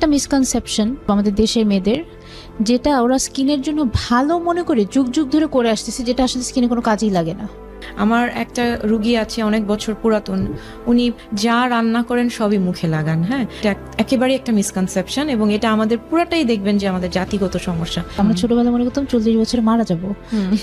একটা মিসকনসেপশন আমাদের দেশের মেয়েদের, যেটা ওরা স্কিনের জন্য ভালো মনে করে যুগ যুগ ধরে করে আসতেছে, যেটা আসলে স্কিনে কোনো কাজেই লাগে না। আমার একটা রুগী আছে অনেক বছর পুরাতন, উনি যা রান্না করেন সবই মুখে লাগান। হ্যাঁ, এটা একেবারে একটা মিসকনসেপশন, এবং এটা আমাদের পুরাটাই দেখবেন যে আমাদের জাতিগত সমস্যা। আমরা ছোটবেলায় মনে করতাম 40 বছরে মারা যাব,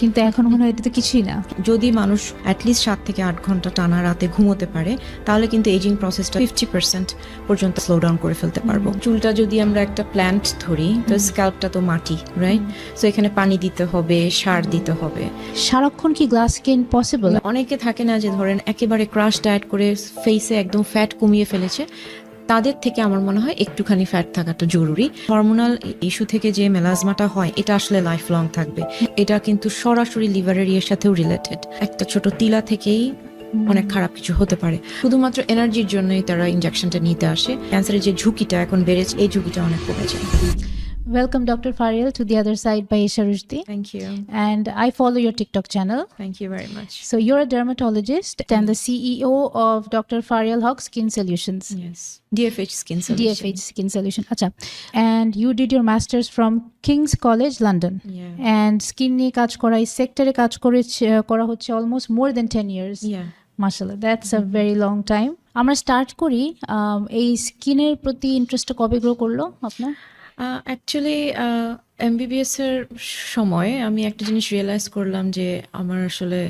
কিন্তু এখন মনে হয় এটা তো কিছুই না। যদি মানুষ অ্যাটলিস্ট 7 থেকে 8 ঘন্টা টানা রাতে ঘুমোতে পারে, তাহলে কিন্তু এজিং প্রসেসটা 50% পর্যন্ত স্লো ডাউন করে ফেলতে পারবো। চুলটা যদি আমরা একটা প্ল্যান্ট ধরি, তো স্ক্যাল্পটা তো মাটি, রাইট? সো এখানে পানি দিতে হবে, সার দিতে হবে। সারাক্ষণ কি গ্লাস স্কিন পসিবল? অনেকে থাকে না যে ধরেন একেবারে ক্রাশ ডায়েট করে ফেসে একদম ফ্যাট কমিয়ে ফেলেছে, তাদের থেকে আমার মনে হয় একটুখানি ফ্যাট থাকাটা জরুরি। হরমোনাল ইস্যু থেকে যে মেলাজমাটা হয়, এটা আসলে লাইফ লং থাকবে। এটা কিন্তু সরাসরি লিভারের ইয়ের সাথেও রিলেটেড। একটা ছোট তিলা থেকেই অনেক খারাপ কিছু হতে পারে। শুধুমাত্র এনার্জির জন্যই তারা ইনজেকশনটা নিতে আসে। ক্যান্সারের যে ঝুঁকিটা এখন বেড়েছে, এই ঝুঁকিটা অনেক কমেছে। Welcome Dr. Farial to The Other Side by Isha Rushdi. Thank you. And I follow your TikTok channel. Thank you very much. So you're a dermatologist and the CEO of Dr. Farial Haq Skin Solutions. Yes. DFH Skin Solution. DFH Skin Solution. Acha. And you did your masters from King's College, London. Yeah. And skin নিয়ে কাজ করা, এই সেক্টরে কাজ করা হচ্ছে almost more than 10 years. Yeah. Mashallah, that's a very long time. আমরা start করি, এই স্কিনের প্রতি ইন্টারেস্টটা কবে গ্রো করলো আপনার? অ্যাকচুয়ালি এমবিবিএস এর সময় আমি একটা জিনিস রিয়েলাইজ করলাম যে আমার আসলে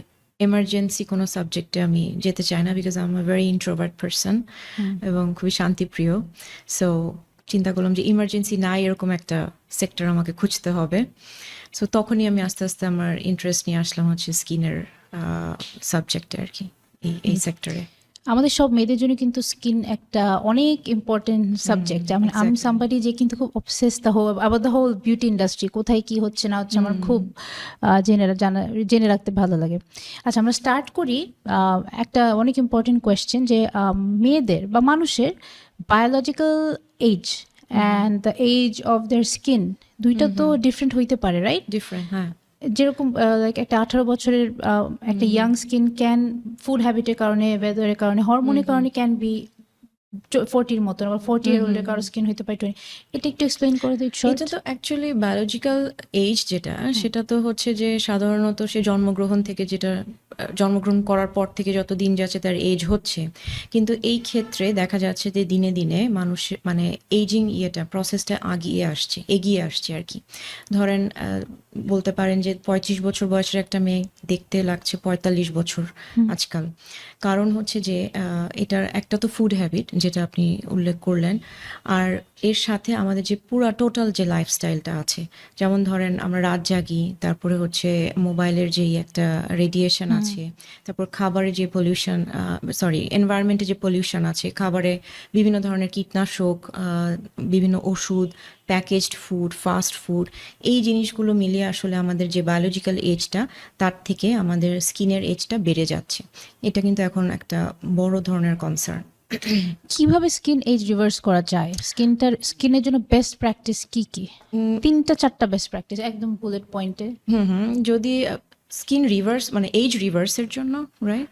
এমার্জেন্সি কোনো সাবজেক্টে আমি যেতে চাই না, because I am a very introvert person এবং খুবই শান্তিপ্রিয়। সো চিন্তা করলাম যে ইমার্জেন্সি নাই এরকম একটা সেক্টর আমাকে খুঁজতে হবে। সো তখনই আমি আস্তে আস্তে আমার ইন্টারেস্ট নিয়ে আসলাম হচ্ছে স্কিনের সাবজেক্টে আর কি, এই সেক্টরে। আমাদের সব মেয়েদের জন্য কিন্তু স্কিন একটা অনেক ইম্পর্টেন্ট সাবজেক্ট। আমি সামবাডি যে কিন্তু খুব অবসেস আবার দ্য হোল বিউটি ইন্ডাস্ট্রি, কোথায় কি হচ্ছে না হচ্ছে আমার খুব জেনে রাখতে ভালো লাগে। আচ্ছা, আমরা স্টার্ট করি একটা অনেক ইম্পর্টেন্ট কোয়েশ্চেন, যে মেয়েদের বা মানুষের biological age and the age of their skin দুইটা তো ডিফারেন্ট হইতে পারে, রাইট? ডিফারেন্ট, হ্যাঁ। যেরকম লাইক একটা 18 বছরের একটা ইয়াং স্কিন ক্যান ফুড হ্যাবিটের কারণে, ওয়েদারের কারণে, হরমোনের কারণে ক্যান বি 40-র মতো, আবার 40-year-old কারো স্কিন হতে পারে 20। এটা একটু এক্সপ্লেইন করে দিই। এটা তো অ্যাকচুয়ালি বায়োলজিক্যাল এজ যেটা, সেটা তো হচ্ছে যে সাধারণত সে জন্মগ্রহণ থেকে, যেটা জন্মগ্রহণ করার পর থেকে যত দিন যাচ্ছে তার এজ হচ্ছে। কিন্তু এই ক্ষেত্রে দেখা যাচ্ছে যে দিনে দিনে মানুষের মানে এইজিং প্রসেসটা এগিয়ে আসছে আর কি। ধরেন বলতে পারেন যে 35 বছর বয়সের একটা মেয়ে দেখতে লাগছে 45 বছর আজকাল। কারণ হচ্ছে যে এটার একটা তো ফুড হ্যাবিট যেটা আপনি উল্লেখ করলেন, আর এর সাথে আমাদের যে পুরা টোটাল যে লাইফস্টাইলটা আছে, যেমন ধরেন আমরা রাত জাগি, তারপরে হচ্ছে মোবাইলের যেই একটা রেডিয়েশন আছে, তারপর খাবারের যে পলিউশন, এনভায়রনমেন্টে যে পলিউশন আছে, খাবারে বিভিন্ন ধরনের কীটনাশক, বিভিন্ন ওষুধ, প্যাকেজড ফুড, ফাস্ট ফুড, এই জিনিসগুলো মিলিয়ে আসলে আমাদের যে বায়োলজিক্যাল এজটা, তার থেকে আমাদের স্কিনের এজটা বেড়ে যাচ্ছে। এটা কিন্তু এখন একটা বড় ধরনের কনসার্ন। কিভাবে স্কিন এজ রিভার্স করা যায়? স্কিনের জন্য বেস্ট প্র্যাকটিস কি কি? 3-4টা বেস্ট প্র্যাকটিস একদম বুলেট পয়েন্টে। যদি স্কিন রিভার্স মানে এজ রিভার্সের জন্য, রাইট?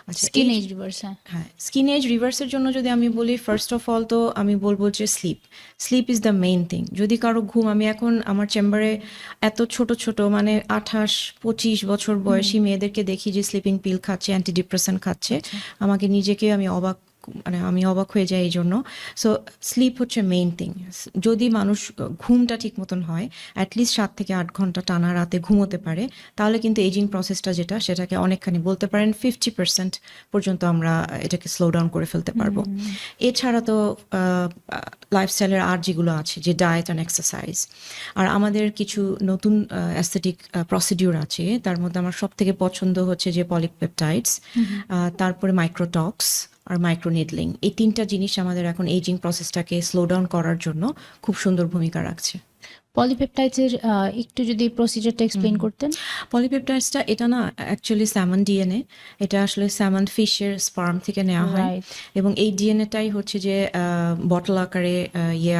আচ্ছা, স্কিন এজ রিভার্স, হ্যাঁ, স্কিন এজ রিভার্সের জন্য যদি আমি বলি, ফার্স্ট অফ অল তো আমি বলবো যে sleep is the main thing. যদি কারো ঘুম, আমি এখন আমার চেম্বারে এত ছোট ছোট মানে 28-25 বছর বয়সী মেয়েদেরকে দেখি যে স্লিপিং পিল খাচ্ছে, অ্যান্টিডিপ্রেসেন্ট খাচ্ছে। আমাকে নিজেকে আমি অবাক হয়ে যাই এই জন্য। সো স্লিপ হচ্ছে মেইন থিং। যদি মানুষ ঘুমটা ঠিক মতন হয়, অ্যাটলিস্ট 7 থেকে 8 ঘন্টা টানা রাতে ঘুমোতে পারে, তাহলে কিন্তু এজিং প্রসেসটা যেটা, সেটাকে অনেকখানি বলতে পারেন 50% পর্যন্ত আমরা এটাকে স্লো ডাউন করে ফেলতে পারবো। এছাড়া তো লাইফস্টাইলের আর যেগুলো আছে, যে ডায়েট অ্যান্ড এক্সারসাইজ, আর আমাদের কিছু নতুন অ্যাস্থেটিক প্রসিডিউর আছে। তার মধ্যে আমার সব থেকে পছন্দ হচ্ছে যে পলিপেপটাইডস, তারপরে মাইক্রোটক্স আর মাইক্রোনিডলিং। এই 3টা জিনিস আমাদের এখন এজিং প্রসেসটাকে স্লো ডাউন করার জন্য খুব সুন্দর ভূমিকা রাখছে। পলিপেপটাইডসের একটু যদি প্রসিজারটা এক্সপ্লেইন করতেন। পলিপেপটাইডসটা এটা না অ্যাকচুয়ালি স্যামন ডিএনএ, এটা আসলে স্যামন ফিশের স্পার্ম থেকে নেওয়া হয়। রাইট। এবং এই ডিএনএটাই হচ্ছে যে বটল আকারে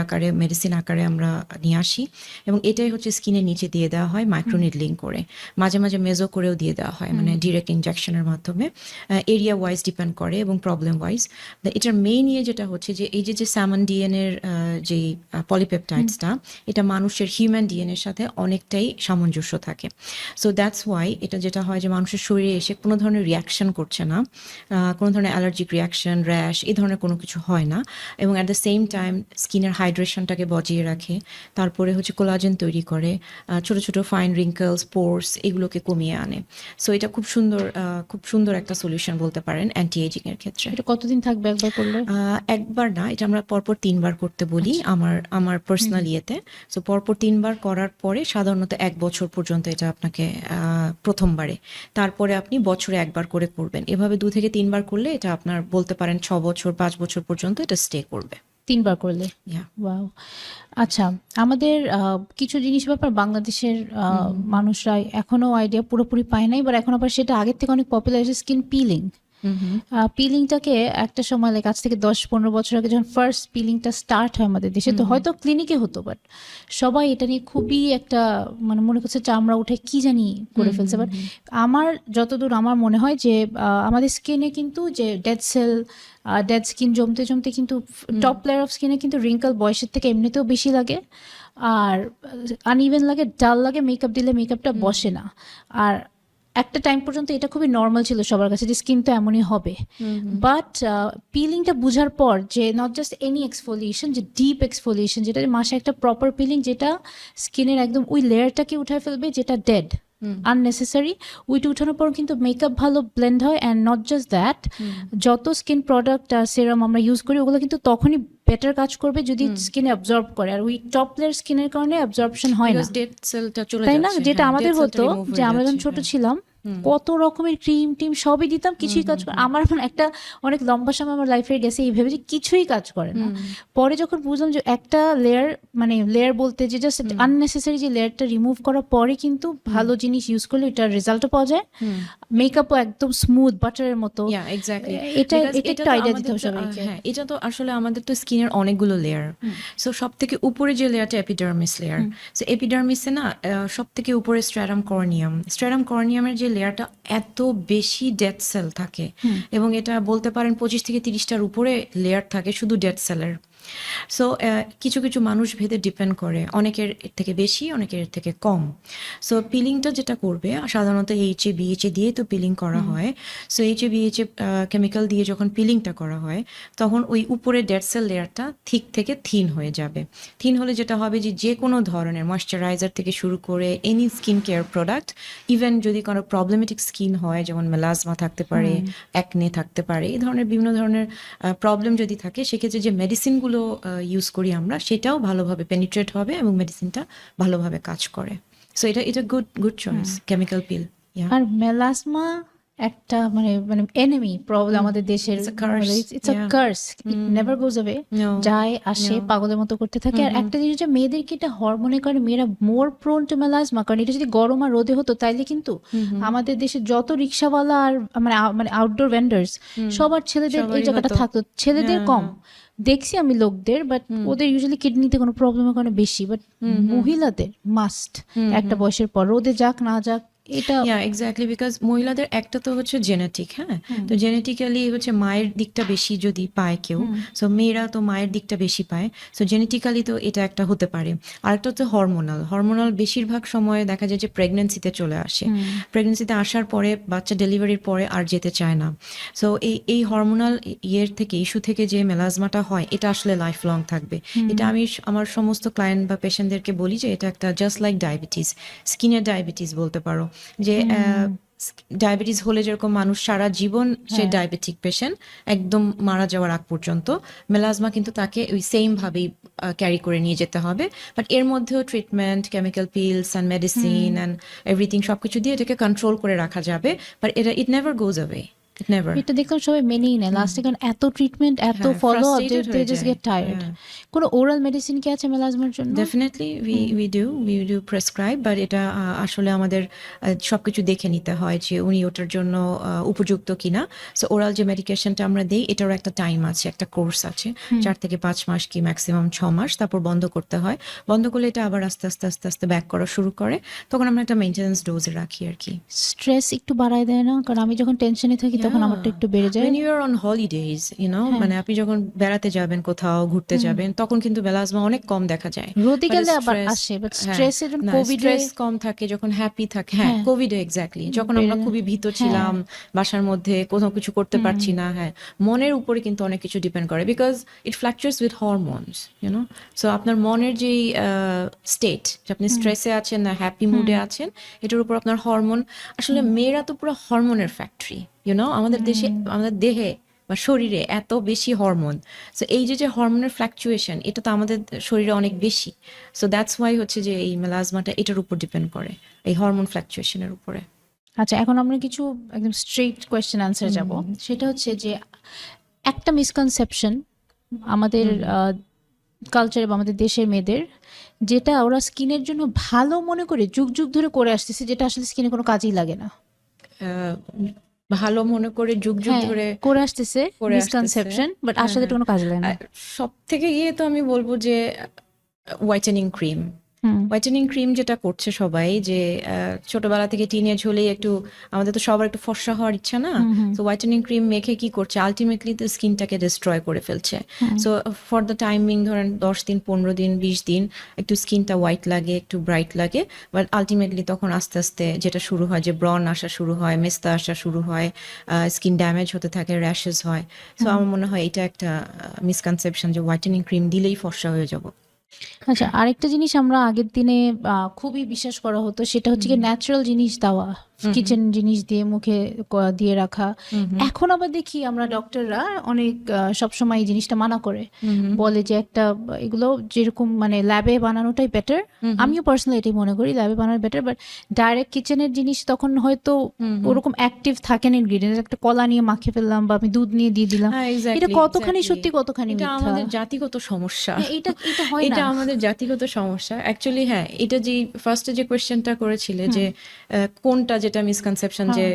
আকারে মেডিসিন আকারে আমরা নিয়ে আসি, এবং এটাই হচ্ছে স্কিনের নিচে দিয়ে দেওয়া হয় মাইক্রোনিডলিং করে, মাঝে মাঝে মেজো করেও দিয়ে দেওয়া হয়, মানে ডিরেক্ট ইনজেকশনের মাধ্যমে। এরিয়া ওয়াইজ ডিপেন্ড করে এবং প্রবলেম ওয়াইজ। এটার মেইন ইয়ে যেটা হচ্ছে যে এই যে স্যামন ডিএনএর যে পলিপেপটাইডসটা, এটা মানুষের হিউম্যান ডিএনএর সাথে অনেকটাই সামঞ্জস্য থাকে। সো দ্যাটস ওয়াই এটা যেটা হয় যে মানুষের শরীরে এসে কোনো ধরনের রিয়াকশন করছে না, কোনো ধরনের অ্যালার্জিক রিয়াকশন, র্যাশ, এই ধরনের কোনো কিছু হয় না, এবং অ্যাট দ্য সেম টাইম স্কিনের হাইড্রেশনটাকে বজিয়ে রাখে। তারপরে হচ্ছে কোলাজেন তৈরি করে, ছোট ছোট ফাইন রিঙ্কলস, পোর্স, এগুলোকে কমিয়ে আনে। সো এটা খুব সুন্দর একটা সলিউশন বলতে পারেন অ্যান্টি এজিং এর ক্ষেত্রে। এটা কতদিন থাকবে একবার করলে? একবার না, এটা আমরা পরপর 3 বার করতে বলি আমার পার্সোনাল ইয়েতে। সো পরপর 3 বার করার পরে সাধারণত 1 বছর পর্যন্ত এটা আপনাকে প্রথমবারে, তারপরে আপনি বছরে একবার করে করবেন। এভাবে 2 থেকে 3 বার করলে এটা আপনার বলতে পারেন 6 বছর 5 বছর পর্যন্ত এটা স্টে করবে। 3 বার করলে? Yeah. ওয়াও। আচ্ছা, আমাদের কিছু জিনিস ব্যাপার বাংলাদেশের মানুষরা এখনো আইডিয়া পুরোপুরি পায় নাই, বাট এখন আবার সেটা আগের থেকে অনেক পপুলার হয়েছে, স্কিন পিলিং। পিলিংটাকে একটা সময় লাইক আজ থেকে 10-15 বছর আগে যখন ফার্স্ট পিলিংটা স্টার্ট হয় আমাদের দেশে, তো হয়তো ক্লিনিকে হতো, বাট সবাই এটা নিয়ে খুবই একটা মানে মনে করছে চামড়া উঠে কি জানি করে ফেলছে। বাট আমার যতদূর আমার মনে হয় যে আমাদের স্কিনে কিন্তু যে ডেড স্কিন জমতে জমতে কিন্তু টপ লেয়ার অফ স্কিনে কিন্তু রিঙ্কল বয়সের থেকে এমনিতেও বেশি লাগে, আর আনইভেন লাগে, ডাল লাগে, মেকআপ দিলে মেকআপটা বসে না। আর একটা টাইম পর্যন্ত এটা খুবই নর্মাল ছিল সবার কাছে যে স্কিন তো এমনই হবে। বাট পিলিংটা বুঝার পর যে নট জাস্ট এনি এক্সফোলিয়েশন, যে ডিপ এক্সফোলিয়েশন, যেটা মাসে একটা প্রপার পিলিং, যেটা স্কিনের একদম ওই লেয়ারটাকে উঠায় ফেলবে যেটা ডেড, আননেসেসারি, ওইটা উঠানোর পর কিন্তু মেকআপ ভালো ব্লেন্ড হয়। অ্যান্ড নট জাস্ট দ্যাট, যত স্কিন প্রোডাক্ট আর সেরাম আমরা ইউজ করি ওগুলো কিন্তু তখনই বেটার কাজ করবে যদি স্কিনে অ্যাবজর্ব করে, আর ওই টপ লেয়ার স্কিনের কারণে অ্যাবজর্পশন হয় না, তাই না? যেটা আমাদের হতো যে আমরা যখন ছোট ছিলাম কত রকমের ক্রিম টিম সবই দিতাম, কিছুই কাজ করে। আমার এখন একটা অনেক লম্বা সময় আমার লাইফে গেছে এই ভেবে যে কিছুই কাজ করে না। পরে যখন বুঝলাম যে একটা লেয়ার, মানে লেয়ার বলতে যে জাস্ট আননেসেসারি যে লেয়ারটা রিমুভ করার পরে কিন্তু ভালো জিনিস ইউজ করলে এটার রেজাল্টও পাওয়া যায়, মেকআপও একদম স্মুথ বাটারের মতো। এটা একটা আইডিয়া দিতে হবে সবাইকে। হ্যাঁ, এটা তো আসলে আমাদের তো স্কিনের অনেকগুলো লেয়ার। সো সব থেকে উপরে যে লেয়ারটা এপিডার্মিস লেয়ার, সো এপিডার্মিসে না সব থেকে উপরে স্ট্রাটাম কর্নিয়ামের যে লেয়ারটা এত বেশি ডেড সেল থাকে, এবং এটা বলতে পারেন 25 থেকে 30টার উপরে লেয়ার থাকে শুধু ডেড সেলের। সো কিছু কিছু মানুষ ভেদে ডিপেন্ড করে, অনেকের এর থেকে বেশি, অনেকের এর থেকে কম। সো পিলিংটা যেটা করবে সাধারণত এইচএ বিএচএ দিয়ে তো পিলিং করা হয়। সো এইচএ বিএচএ কেমিক্যাল দিয়ে যখন পিলিংটা করা হয় তখন ওই উপরে ডেড সেল লেয়ারটা থিক থেকে থিন হয়ে যাবে। থিন হলে যেটা হবে যে কোনো ধরনের ময়শ্চারাইজার থেকে শুরু করে any skin care product, even যদি কোনো প্রবলেমেটিক স্কিন হয় যেমন মেলাজমা থাকতে পারে, অ্যাকনে থাকতে পারে, এই ধরনের বিভিন্ন ধরনের প্রবলেম যদি থাকে, সেক্ষেত্রে যে মেডিসিনগুলো ইউজ করি আমরা সেটাও ভালোভাবে পেনিট্রেট হবে এবং মেডিসিনটা ভালোভাবে কাজ করে। সো এটা গুড চয়েস, কেমিক্যাল পিল। আর মেলাসমা একটা মানে মানে এনিমি প্রবলেম আমাদের দেশের, it's a curse, it never goes away, যায় আসে পাগলের মতো করতে থাকে। আর একটা জিনিস যে মেয়েদেরকে এটা হরমোনের কারণে মেয়েরা মোর প্রোন টু মেলাসমা, কারণ এটা যদি গরম আর রোদে হতো তাইলে কিন্তু আমাদের দেশে যত রিক্সাওয়ালা আর মানে আউটডোর ভেন্ডার্স সবার ছেলেদের এই জায়গাটা থাকতো, ছেলেদের কম দেখছি আমি লোকদের, বাট ওদের ইউজুয়ালি কিডনিতে কোনো প্রবলেমের কারণে বেশি, বাট মহিলাদের মাস্ট একটা বয়সের পর রোদে যাক না যাক এটা। এক্স্যাক্টলি, বিকজ মহিলাদের একটা তো হচ্ছে জেনেটিক, হ্যাঁ, তো জেনেটিক্যালি হচ্ছে মায়ের দিকটা বেশি যদি পায় কেউ, সো মেয়েরা তো মায়ের দিকটা বেশি পায়, সো জেনেটিক্যালি তো এটা একটা হতে পারে। আরেকটা হচ্ছে হরমোনাল বেশিরভাগ সময় দেখা যায় যে প্রেগনেন্সিতে চলে আসে, প্রেগনেন্সিতে আসার পরে বাচ্চা ডেলিভারির পরে আর যেতে চায় না। সো এই হরমোনাল ইস্যু থেকে যে মেলাজমাটা হয় এটা আসলে লাইফ লং থাকবে। এটা আমি আমার সমস্ত ক্লায়েন্ট বা পেশেন্টদেরকে বলি যে এটা একটা জাস্ট লাইক ডায়াবেটিস, স্কিনের ডায়াবেটিস বলতে পারো, যে ডায়াবেটিস হলে যেরকম মানুষ সারা জীবন সে ডায়াবেটিক পেশেন্ট একদম মারা যাওয়ার আগ পর্যন্ত, মেলাজমা কিন্তু তাকে ওই সেম ভাবেই ক্যারি করে নিয়ে যেতে হবে। বাট এর মধ্যেও treatment, chemical pills and medicine and everything সবকিছু দিয়ে এটাকে কন্ট্রোল করে রাখা যাবে, but it never goes away. It never. এটা দেখলাম সবাই মেনেই নেয় লাস্টে, কারণ এত ট্রিটমেন্ট এত হ্যাঁ, ফলো আপ, frustrated দে হয়ে জাস্ট যায়। Get tired. হ্যাঁ। কোনো ওরাল মেডিসিন কি আছে মেলাজমার জন্য? Definitely we do prescribe, but এটা আসলে আমাদের সবকিছু দেখে নিতে হয় যে উনি ওটার জন্য উপযুক্ত কিনা। সো ওরাল যে মেডিকেশনটা আমরা দিই এটারও একটা টাইম আছে, একটা কোর্স আছে, 4 থেকে 5 মাস কি ম্যাক্সিমাম 6 মাস, তারপর বন্ধ করতে হয়। বন্ধ করলে এটা আবার আস্তে আস্তে আস্তে আস্তে ব্যাক করা শুরু করে, তখন আমরা একটা মেনটেন্যান্স ডোজে রাখি আর কি। স্ট্রেস একটু বাড়ায় দেয় না? কারণ আমি যখন টেনশনে থাকি তখন আমারটা একটু বেড়ে যায়। When you are on holidays, হ্যাঁ। মানে আপনি যখন বেড়াতে যাবেন কোথাও ঘুরতে যাবেন, তখন কিন্তু মেলাজমা অনেক কম দেখা যায়। রোদে But গেলে আবার stress- আসে, বাট হ্যাঁ, স্ট্রেসের জন্য না, কোভিড স্ট্রেস কম থাকে যখন হ্যাপি থাকে। হ্যাঁ, হ্যাঁ। কোভিডে এক্স্যাক্টলি যখন আমরা খুবই ভীত ছিলাম, বাসার মধ্যে কোথাও কিছু করতে পারছি না, হ্যাঁ, মনের উপরে কিন্তু অনেক কিছু ডিপেন্ড করে, because it fluctuates with hormones, so আপনার মনের যেই স্টেট, যে আপনি স্ট্রেসে আছেন না হ্যাপি মুডে আছেন, এটার উপর আপনার হরমোন, আসলে মেয়েরা তো পুরো হরমোনের ফ্যাক্টরি, আমাদের দেশে, আমাদের দেহে বা শরীরে এত বেশি হরমোন। সো এই যে হরমোনের ফ্ল্যাকচুয়েশন, এটা তো আমাদের শরীরে অনেক বেশি। সো দ্যাটস ওয়াই হচ্ছে যে এই মেলাজমাটা এটার উপর ডিপেন্ড করে, এই হরমোন ফ্ল্যাকচুয়েশনের উপরে। আচ্ছা, এখন আমরা কিছু একদম স্ট্রেট কোয়েশ্চেন আনসার যাব। সেটা হচ্ছে যে একটা মিসকনসেপশন আমাদের কালচারে বা আমাদের দেশের মেয়েদের, যেটা ওরা স্কিনের জন্য ভালো মনে করে যুগ যুগ ধরে করে আসতেছে, যেটা আসলে স্কিনে কোনো কাজেই লাগে না। ভালো মনে করে যুগ যুগ হ্যাঁ, ধরে করে আসতেছে করে মিসকনসেপশন, বাট আসলে এটা কোনো কাজে লাগে না। সব থেকে গিয়ে তো আমি বলবো যে হোয়াইটেনিং ক্রিম। হোয়াইটেনিং ক্রিম যেটা করছে সবাই, যে ছোটবেলা থেকে টিনেজ হলেই একটু, আমাদের তো সবার একটু ফর্সা হওয়ার ইচ্ছা না, তো হোয়াইটেনিং ক্রিম মেখে কি করছে, আলটিমেটলি তো স্কিনটাকে ডিস্ট্রয় করে ফেলছে। সো ফর দ্য টাইমিং ধরেন 10 দিন 15 দিন 20 দিন একটু স্কিনটা হোয়াইট লাগে, একটু ব্রাইট লাগে, বাট আলটিমেটলি তখন আস্তে আস্তে যেটা শুরু হয়, যে ব্রন আসা শুরু হয়, মেস্তা আসা শুরু হয়, স্কিন ড্যামেজ হতে থাকে, র্যাশেস হয়। সো আমার মনে হয় এটা একটা মিসকনসেপশন যে হোয়াইটেনিং ক্রিম দিলেই ফর্সা হয়ে যাব। আচ্ছা, আরেকটা জিনিস আমরা আগের দিনে খুবই বিশ্বাস করা হতো, সেটা হচ্ছে কি ন্যাচারাল জিনিস দেওয়া, কিচেন জিনিস দিয়ে মুখে দিয়ে রাখা। এখন আবার দেখি আমরা ডক্টররা অনেক সবসময় এই জিনিসটা মানা করে, বলে যে একটা এগুলো যেরকম মানে ল্যাবে বানানোটাই বেটার। আমিও পার্সোনালি এটাই মনে করি, ল্যাবে বানানো বেটার, বাট ডাইরেক্ট কিচেনের জিনিস তখন হয়তো ওরকম অ্যাক্টিভ থাকে না ইনগ্রিডিয়েন্টস। একটা কলা নিয়ে মাখিয়ে ফেললাম বা আমি দুধ নিয়ে দিয়ে দিলাম, এটা কতখানি সত্যি কতখানি এটা মিথ্যা? আমাদের জাতিগত সমস্যা। এটা এটা হয় না, এটা আমাদের জাতিগত সমস্যা অ্যাকচুয়ালি। হ্যাঁ, এটা যে ফার্স্টে যে কোয়েশ্চেনটা করেছিলে যে কোনটা যেটা মিসকনসেপশন, যে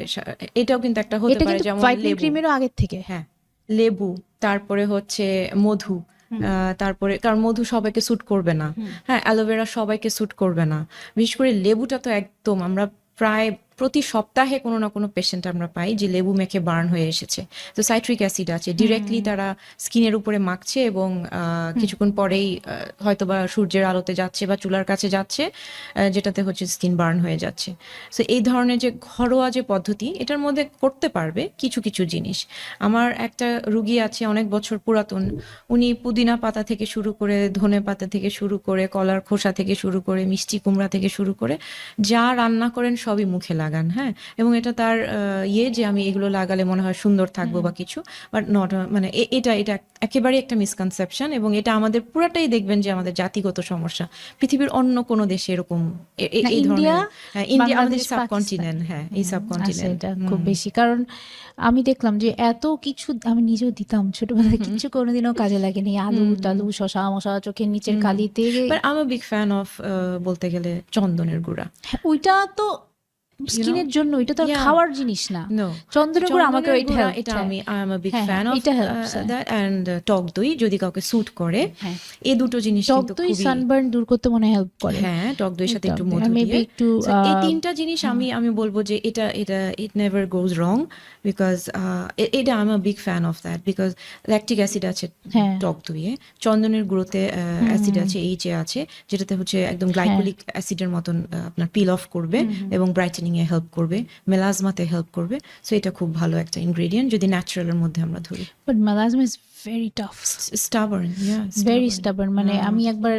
এটাও কিন্তু একটা হতে এটা পারে, কিন্তু যেমন হোয়াইটেনিং লেবু। ক্রিমেরও আগের থেকে। হ্যাঁ, লেবু, তারপরে হচ্ছে মধু, তারপরে কারণ মধু সবাইকে স্যুট করবে না, হ্যাঁ, অ্যালোভেরা সবাইকে স্যুট করবে না, বিশেষ করে লেবুটা তো একদম, আমরা প্রায় প্রতি সপ্তাহে কোনো না কোনো পেশেন্ট আমরা পাই যে লেবু মেখে বার্ন হয়ে এসেছে। তো সাইট্রিক অ্যাসিড আছে, ডিরেক্টলি তারা স্কিনের উপরে মাখছে এবং কিছুক্ষণ পরেই হয়তো বা সূর্যের আলোতে যাচ্ছে বা চুলার কাছে যাচ্ছে, যেটাতে হচ্ছে স্কিন বার্ন হয়ে যাচ্ছে। সো এই ধরনের যে ঘরোয়া যে পদ্ধতি, এটার মধ্যে করতে পারবে কিছু কিছু জিনিস। আমার একটা রুগী আছে অনেক বছর পুরাতন, উনি পুদিনা পাতা থেকে শুরু করে, ধনে পাতা থেকে শুরু করে, কলার খোসা থেকে শুরু করে, মিষ্টি কুমড়া থেকে শুরু করে যা রান্না করেন সবই মুখে লাগান। হ্যাঁ, এবং এটা তার যে আমি এগুলো লাগালে মনে হয় সুন্দর থাকবো বা কিছু, বাট নট, মানে এটা এটা একেবারে একটা মিসকনসেপশন, এবং এটা আমাদের পুরাটাই দেখবেন যে আমাদের জাতিগত সমস্যা। পৃথিবীর অন্য কোনো দেশে এরকম এই ধরনের, ইন্ডিয়া আমাদের সাবকন্টিনেন্ট, হ্যাঁ, এই সাবকন্টিনেন্ট এটা খুব বেশি। কারণ আমি দেখলাম যে এত কিছু আমি নিজেও দিতাম ছোটবেলায়, কিছু কোনোদিনও কাজে লাগেনি, আলু টালু শশা মশা চোখের নিচের কালিতে। But I am big fan of, বলতে গেলে চন্দনের গুঁড়া। ওইটা তো স্কিনের জন্য, এটা তো খাওয়ার জিনিস না। চন্দনের গুঁড়া আমাকে এটা আমি I am big fan of that, and টক দই যদি কাউকে স্যুট করে, এই দুটো জিনিস কিন্তু খুবই, টক দই সানবার্ন দূর করতে মনে হেল্প করে। হ্যাঁ, টক দইয়ের সাথে একটু মধু দিয়ে, একটু এই তিনটা জিনিস আমি বলবো যে এটা এটা it never goes wrong, because এটা I am big fan of that, because lactic acid আছে টক দইয়ে, চন্দনের গুঁড়োতে অ্যাসিড আছে, এইচে আছে, যেটাতে হচ্ছে একদম গ্লাইকোলিক অ্যাসিডের মতন আপনার পিল অফ করবে এবং ব্রাইটেনিং এ হেল্প করবে, মেলাজমাতে হেল্প করবে। সো এটা খুব ভালো একটা ইনগ্রেডিয়েন্ট যদি ন্যাচারালের মধ্যে আমরা ধরি। But melasma is very tough, stubborn, very stubborn. মানে আমি একবার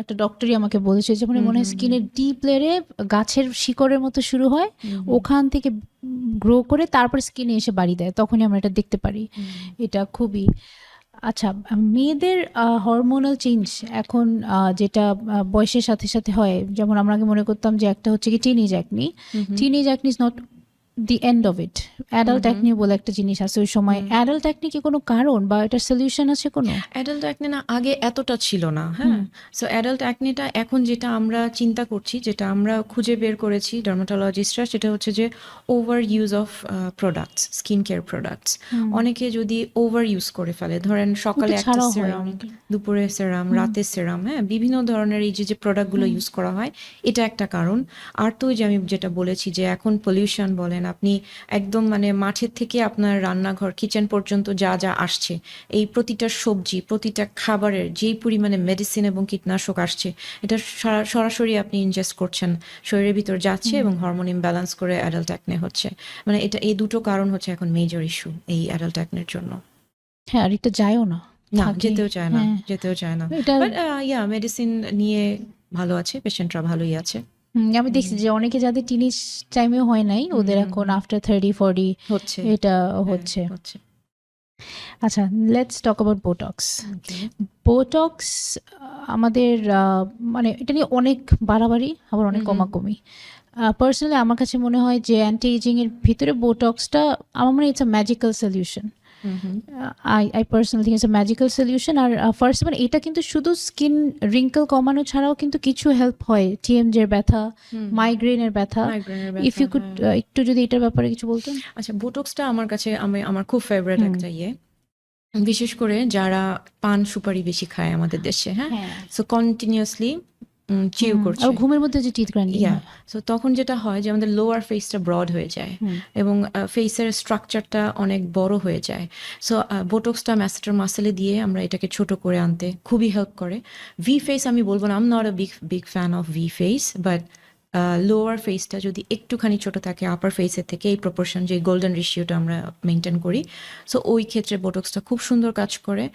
একটা ডক্টরই আমাকে বলেছে যে মনে হয় স্কিনের ডিপ লেয়ারে গাছের শিকড়ের মতো শুরু হয়, ওখান থেকে গ্রো করে তারপর স্কিনে এসে বাড়ি দেয়, তখনই আমরা এটা দেখতে পারি। এটা খুবই আচ্ছা। মেয়েদের হরমোনাল চেঞ্জ এখন যেটা বয়সের সাথে সাথে হয়, যেমন আমরা আগে মনে করতাম যে একটা হচ্ছে কি teenage acne, teenage acne is not the end of it adult acne বলে একটা জিনিস আছে ওই সময় অ্যাডাল্ট অ্যাকনি কি কোনো কারণ বা এটার সলিউশন আছে কোনো? অ্যাডাল্ট অ্যাকনে না আগে এতটা ছিল না, হ্যাঁ। সো অ্যাডাল্ট অ্যাকনেটা এখন যেটা আমরা চিন্তা করছি, যেটা আমরা খুঁজে বের করেছি ডার্মাটোলজিস্টরা, সেটা হচ্ছে যে over use of products, skin care products. অনেকে যদি ওভার ইউজ করে ফেলে, ধরেন সকালে একটা ছাড়াও হয় সেরাম, অনেকে। দুপুরে সেরাম, রাতে সেরাম, হ্যাঁ, বিভিন্ন ধরনের এই যে প্রোডাক্টগুলো ইউজ করা হয়, এটা একটা কারণ। আর তো ওই যে আমি যেটা বলেছি যে এখন পলিউশন বলেন, আপনি একদম মানে মাঠের থেকে আপনার রান্নাঘর কিচেন পর্যন্ত যা যা আসছে, এই প্রতিটা সবজি, প্রতিটা খাবারের যেই পরিমাণে মেডিসিন এবং কীটনাশক আসছে, এটা সরাসরি আপনি ইনজেস্ট করছেন, শরীরের ভিতর যাচ্ছে এবং হরমোন ইমব্যালেন্স করে অ্যাডাল্ট অ্যাকনে হচ্ছে। মানে এটা এই দুটো কারণ হচ্ছে এখন মেজর ইস্যু এই অ্যাডাল্ট অ্যাকনের জন্য। হ্যাঁ, আর এটা যায়ও না, না, থাকে। যেতেও চায় না, হ্যাঁ। যেতেও চায় না। এটা বাট মেডিসিন নিয়ে ভালো আছে, পেশেন্টরা ভালোই আছে। আমি দেখছি যে অনেকে যাদের টিনেজ টাইমেও হয় নাই ওদের এখন আফটার 30-40 হচ্ছে, এটা হ্যাঁ, হচ্ছে। হচ্ছে। আচ্ছা, let's talk about botox. Okay. Botox আমাদের মানে এটা নিয়ে অনেক বাড়াবাড়ি আবার অনেক কমাকমি। পার্সোনালি আমার কাছে মনে হয় যে অ্যান্টি এজিং এর ভিতরে বোটক্সটা আমার মনে হয় it's a magical solution. I personally think it's a magical solution. আর ফার্স্ট মানে এটা কিন্তু শুধু স্কিন রিঙ্কল কমানো ছাড়াও কিন্তু কিছু হেল্প হয়, TMJ এর ব্যথা, মাইগ্রেনের ব্যথা। মাইগ্রেনের ইফ ইউ কুড একটু যদি এটার ব্যাপারে কিছু বলতেন। আচ্ছা, বোটক্সটা আমার কাছে আমার খুব ফেভারিট একটা বিশেষ করে যারা পান সুপারি বেশি খায় আমাদের দেশে, হ্যাঁ, সো কন্টিনিউয়াসলি চিউ করছে, আর ঘুমের মধ্যে যে টিথ গ্রাইন্ডিং ইয়া, সো তখন যেটা হয় যে আমাদের লোয়ার ফেসটা ব্রড হয়ে যায় এবং ফেসের স্ট্রাকচারটা অনেক বড় হয়ে যায়। সো বোটক্সটা ম্যাসেটার মাসেলে দিয়ে আমরা এটাকে ছোট করে আনতে খুবই হেল্প করে। ভি ফেস আমি বলবো না, I am not a big fan of V face, but lower ফেসটা যদি একটুখানি ছোট থাকে আপার ফেসের থেকে, এই প্রপোর্শন যে গোল্ডেন রেশিওটা আমরা মেনটেন করি, সো ওই ক্ষেত্রে বোটক্সটা খুব সুন্দর কাজ করে।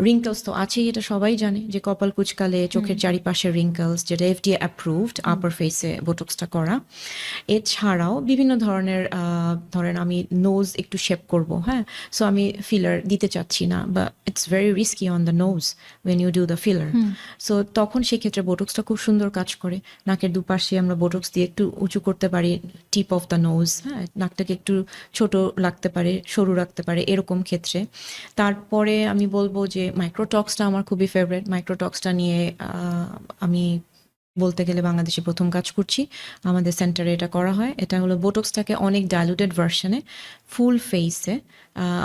রিঙ্কলস তো আছেই, এটা সবাই জানে যে কপাল কুচকালে চোখের চারিপাশের রিঙ্কলস, যেটা FDA অ্যাপ্রুভড আপার ফেসে বোটক্সটা করা। এছাড়াও বিভিন্ন ধরনের ধরেন আমি নোজ একটু শেপ করব, হ্যাঁ, সো আমি ফিলার দিতে চাচ্ছি না, বা it's very risky on the nose when you do the filler, so তখন সেক্ষেত্রে বোটক্সটা খুব সুন্দর কাজ করে। নাকের দুপাশে আমরা বোটক্স দিয়ে একটু উঁচু করতে পারি, টিপ অফ দ্য নোজ, হ্যাঁ, নাকটাকে একটু ছোট রাখতে পারে, সরু রাখতে পারে, এরকম ক্ষেত্রে। তারপরে আমি বলবো যে মাইক্রোটক্সটা আমার খুবই ফেভারিট। মাইক্রোটক্সটা নিয়ে আমি বলতে গেলে বাংলাদেশে প্রথম কাজ করছি, আমাদের সেন্টারে এটা করা হয়। এটা হলো বোটক্সটাকে অনেক ডাইলুটেড ভার্সনে ফুল ফেসে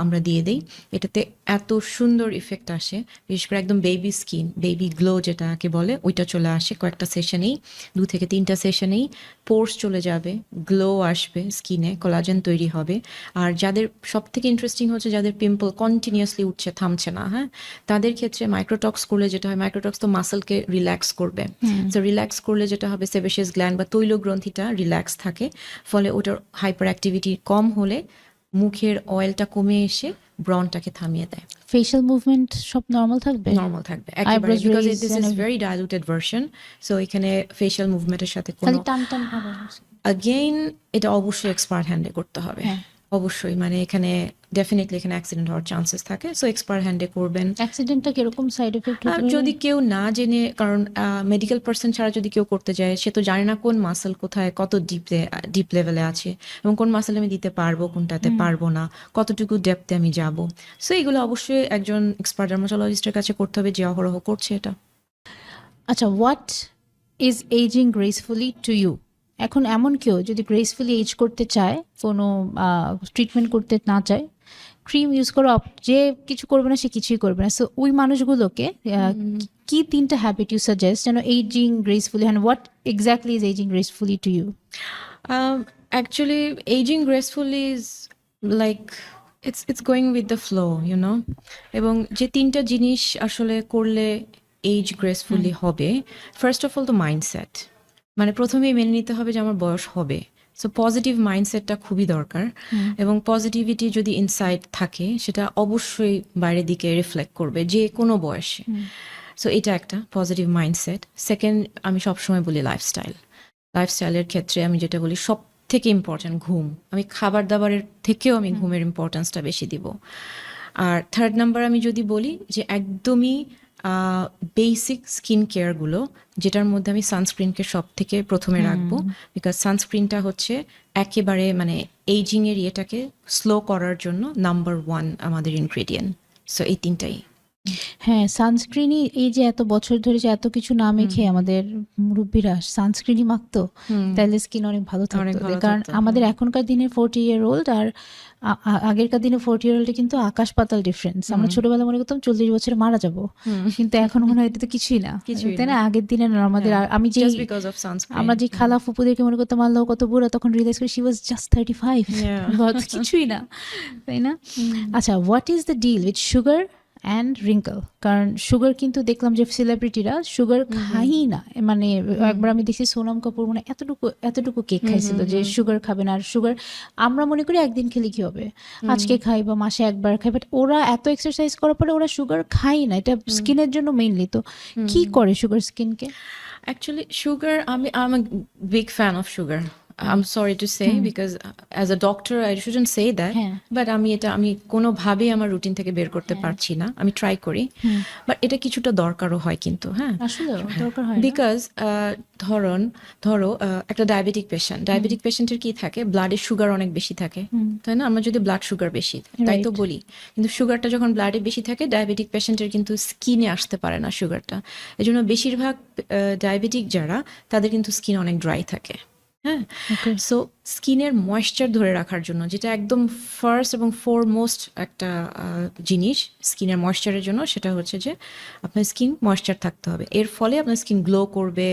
আমরা দিয়ে দিই। এটাতে এত সুন্দর ইফেক্ট আসে, বিশেষ করে একদম বেবি স্কিন, বেবি গ্লো যেটাকে বলে, ওইটা চলে আসে কয়েকটা সেশনেই, 2 থেকে 3টা সেশনেই পোর্স চলে যাবে, গ্লো আসবে স্কিনে, কোলাজেন তৈরি হবে। আর যাদের সব থেকে ইন্টারেস্টিং হচ্ছে যাদের পিম্পল কন্টিনিউয়াসলি উঠছে, থামছে না, হ্যাঁ, তাদের ক্ষেত্রে মাইক্রোটক্স করলে যেটা হয়, মাইক্রোটক্স তো মাসেলকে রিল্যাক্স করবে, তো রিল্যাক্স করলে যেটা হবে সেবেসিয়াস গ্ল্যান্ড বা তৈল গ্রন্থিটা রিল্যাক্স থাকে, ফলে ওটার হাইপার অ্যাক্টিভিটি কম হলে মুখের অয়েলটা কমে এসে ব্রনটাকে থামিয়ে দেয়। ফেশিয়াল মুভমেন্ট সব নর্মাল থাকবে, নর্মাল থাকবে একেবারে, because this is very diluted version. So এখানে ফেশিয়াল মুভমেন্টের সাথে কোনো টান টান হবে। আগেইন এটা অবশ্যই এক্সপার্ট হ্যান্ডে করতে হবে, অবশ্যই। মানে এখানে ডেফিনেটলি এখানে অ্যাক্সিডেন্ট হওয়ার চান্সেস থাকে, সো এক্সপার্ট হ্যান্ডে করবেন। অ্যাক্সিডেন্টটা কিরকম সাইড এফেক্ট হতে পারে? যদি কেউ না জেনে, কারণ মেডিকেল পার্সন ছাড়া যদি কেউ করতে যায়, সে তো জানে না কোন মাসেল কোথায় কত ডিপ লেভেলে আছে এবং কোন মাসেল আমি দিতে পারবো, কোনটাতে পারবো না, কতটুকু ডেপথে আমি যাব। সো এগুলো অবশ্যই একজন এক্সপার্ট ডার্মাটোলজিস্টের কাছে করতে হবে, যে অহরহ করছে এটা। আচ্ছা, what is aging gracefully to you? এখন এমন কেউ যদি গ্রেসফুলি এজ করতে চায়, কোনো ট্রিটমেন্ট করতে না চায়, ক্রিম ইউজ করো, যে কিছু করবে না সে কিছুই করবে না, সো ওই মানুষগুলোকে কি 3টা হ্যাবিট ইউ সাজেস্ট যেন aging gracefully, and what exactly is aging gracefully to you? Actually, aging gracefully is like it's going with the flow, you know. এবং যে 3টা জিনিস আসলে করলে এজ গ্রেসফুলি হবে, first of all the mindset. মানে প্রথমেই মেনে নিতে হবে যে আমার বয়স হবে, সো পজিটিভ মাইন্ডসেটটা খুবই দরকার। এবং পজিটিভিটি যদি ইনসাইড থাকে, সেটা অবশ্যই বাইরের দিকে রিফ্লেক্ট করবে যে কোনো বয়সে। সো এটা একটা পজিটিভ মাইন্ডসেট। সেকেন্ড, আমি সবসময় বলি লাইফস্টাইলের ক্ষেত্রে আমি যেটা বলি সব থেকে ইম্পর্ট্যান্ট ঘুম। আমি খাবার দাবারের থেকেও আমি ঘুমের ইম্পর্টেন্সটা বেশি দিব। আর থার্ড নাম্বার আমি যদি বলি যে একদমই বেসিক স্কিন কেয়ারগুলো, যেটার মধ্যে আমি সানস্ক্রিনকে সব থেকে প্রথমে রাখবো, বিকজ সানস্ক্রিনটা হচ্ছে একেবারে মানে এইজিংয়ের ইয়েটাকে স্লো করার জন্য নাম্বার 1 আমাদের ইনগ্রেডিয়েন্ট। সো এই তিনটাই। হ্যাঁ, সানস্ক্রিনই এই যে এত বছর ধরে যে এত কিছু না মেখে আমাদের মুরব্বীরা সানস্ক্রিনই মাখতো, তাহলে স্কিন অনেক ভালো অনেক থাকতো। ভালো কারণ থাকতো, আমাদের এখনকার দিনের 40-year-old আর আগেরকার দিনে 40-year-old কিন্তু আকাশ পাতাল ডিফারেন্স। আমরা ছোটবেলায় মনে করতাম 40 বছরে মারা যাব, কিন্তু এখন মনে হয় এটা তো কিছুই না, কিছুই তাই না। না? আগের দিনে না, আমাদের আমি যে জাস্ট বিকজ অফ সানস্ক্রিন। আমরা যে খালা ফুপুদেরকে মনে করতাম আল্লাহ কত বুড়া, তখন রিয়েলাইজ করি শি ওয়াজ জাস্ট 35 বাট কিছুই না, তাই না? আচ্ছা, what is the deal with sugar and wrinkle? কারণ সুগার কিন্তু দেখলাম যে সেলিব্রিটিরা সুগার খাই না, মানে একবার আমি দেখছি সোনাম কাপুর মানে এতটুকু কেক খাইছিল যে সুগার খাবে না। আর সুগার আমরা মনে করি একদিন খেলে কি হবে, আজকে খাই বা মাসে একবার খাই, বাট ওরা এত এক্সারসাইজ করার পরে ওরা সুগার খাই না। এটা স্কিনের জন্য মেইনলি। তো কি করে সুগার স্কিনকে? Actually, sugar, I'm a big fan of sugar. I'm sorry to say, because as a doctor I shouldn't say that, হ্যাঁ। but আমি কোনোভাবেই আমার রুটিন থেকে বের করতে পারছি না। আমি ট্রাই করি, বাট এটা কিছুটা দরকারও হয় কিন্তু, হ্যাঁ, আসলে দরকার হয় না? বিকজ ধরো একটা ডায়াবেটিক পেশেন্টের কি থাকে, ব্লাডে সুগার অনেক বেশি থাকে, তাই না? আমরা যদি ব্লাড সুগার বেশি তাই তো বলি, কিন্তু সুগারটা যখন ব্লাডে বেশি থাকে ডায়াবেটিক পেশেন্টের কিন্তু স্কিনে আসতে পারে না সুগারটা। এই জন্য বেশিরভাগ ডায়াবেটিক যারা, তাদের কিন্তু স্কিন অনেক ড্রাই থাকে। হ্যাঁ, সো স্কিনের ময়েশ্চার ধরে রাখার জন্য, যেটা একদম ফার্স্ট এবং ফরমোস্ট একটা জিনিস স্কিনের ময়েশ্চারের জন্য, সেটা হচ্ছে যে আপনার স্কিন ময়েশ্চার থাকতে হবে। এর ফলে আপনার স্কিন গ্লো করবে,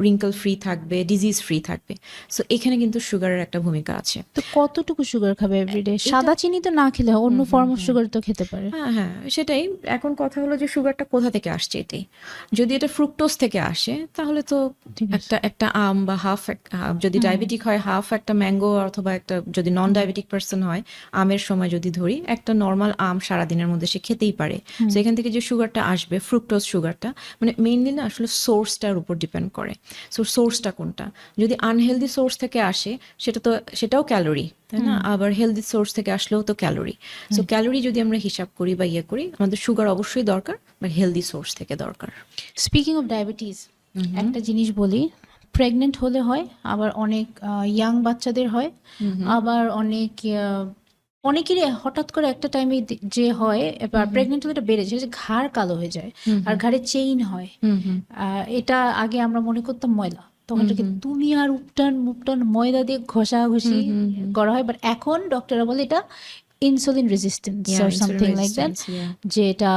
রিঙ্কল ফ্রি থাকবে, ডিজিজ ফ্রি থাকবে। সো এখানে কিন্তু সুগারের একটা ভূমিকা আছে। তো কতটুকু সুগার খাবে এভরিডে? সাদা চিনি তো না খেলে হয়, অন্য ফর্ম অফ সুগার তো খেতে পারে। হ্যাঁ, সেটাই। এখন কথা হলো যে সুগারটা কোথা থেকে আসছে এটাই। যদি এটা ফ্রুক্টোজ থেকে আসে, তাহলে তো একটা আম বা যদি ডায়াবেটিক হয় হাফ একটা ম্যাঙ্গো, অথবা একটা যদি নন ডায়াবেটিক পার্সন হয়, আমের সময় যদি ধরি, একটা নর্মাল আম সারাদিনের মধ্যে সে খেতেই পারে। তো এখান থেকে যে সুগারটা আসবে, ফ্রুক্টোজ সুগারটা, মানে মেইনলি না আসলে সোর্সটার উপর ডিপেন্ড করে। সো সোর্সটা কোনটা? যদি আনহেলদি সোর্স থেকে আসে, সেটাও ক্যালোরি, তাই না? আবার হেলদি সোর্স থেকে আসলেও তো ক্যালোরি। সো ক্যালোরি যদি আমরা হিসাব করি বা ইয়ে করি, আমাদের সুগার অবশ্যই দরকার, বাট হেলদি সোর্স থেকে দরকার। স্পিকিং অফ ডায়াবেটিস, একটা জিনিস বলি, প্রেগনেন্ট হলে হয়, আবার অনেক ইয়াং বাচ্চাদের হয়, আবার অনেকেরই হঠাৎ করে একটা টাইমে যে হয়, এবার প্রেগনেন্ট হলে এটা বেড়ে যায়, যে ঘাড় কালো হয়ে যায় আর ঘাড়ে চেইন হয়। এটা আগে আমরা মনে করতাম ময়লা, তখন এটাকে দুনিয়ার উপটান ময়দা দিয়ে ঘষাঘষি করা হয়, বাট এখন ডক্টররা বলে এটা insulin resistance or something like that, যে এটা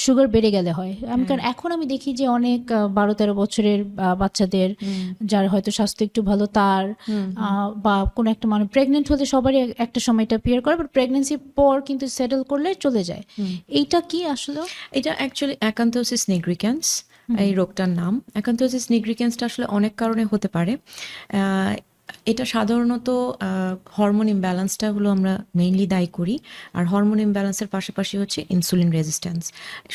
সুগার বেড়ে গেলে হয়। কারণ এখন আমি দেখি যে অনেক 12-13 বছরের বাচ্চাদের, যার হয়তো স্বাস্থ্য একটু ভালো, তার বা কোনো একটা মানুষ প্রেগনেন্ট হলে সবারই একটা সময় এটা অ্যাপিয়ার করে, বাট প্রেগনেন্সির পর কিন্তু সেটেল করলে চলে যায়। এইটা কি আসলে? এটা অ্যাকচুয়ালি অ্যাকান্থোসিস নিগ্রিক্যান্স, এই রোগটার নাম। অ্যাকান্থোসিস নিগ্রিক্যান্সটা আসলে অনেক কারণে হতে পারে। এটা সাধারণত হরমোন ইমব্যালেন্সটা হলো আমরা মেইনলি দায়ী করি, আর হরমোন ইমব্যালেন্সের পাশাপাশি হচ্ছে ইনসুলিন রেজিস্ট্যান্স।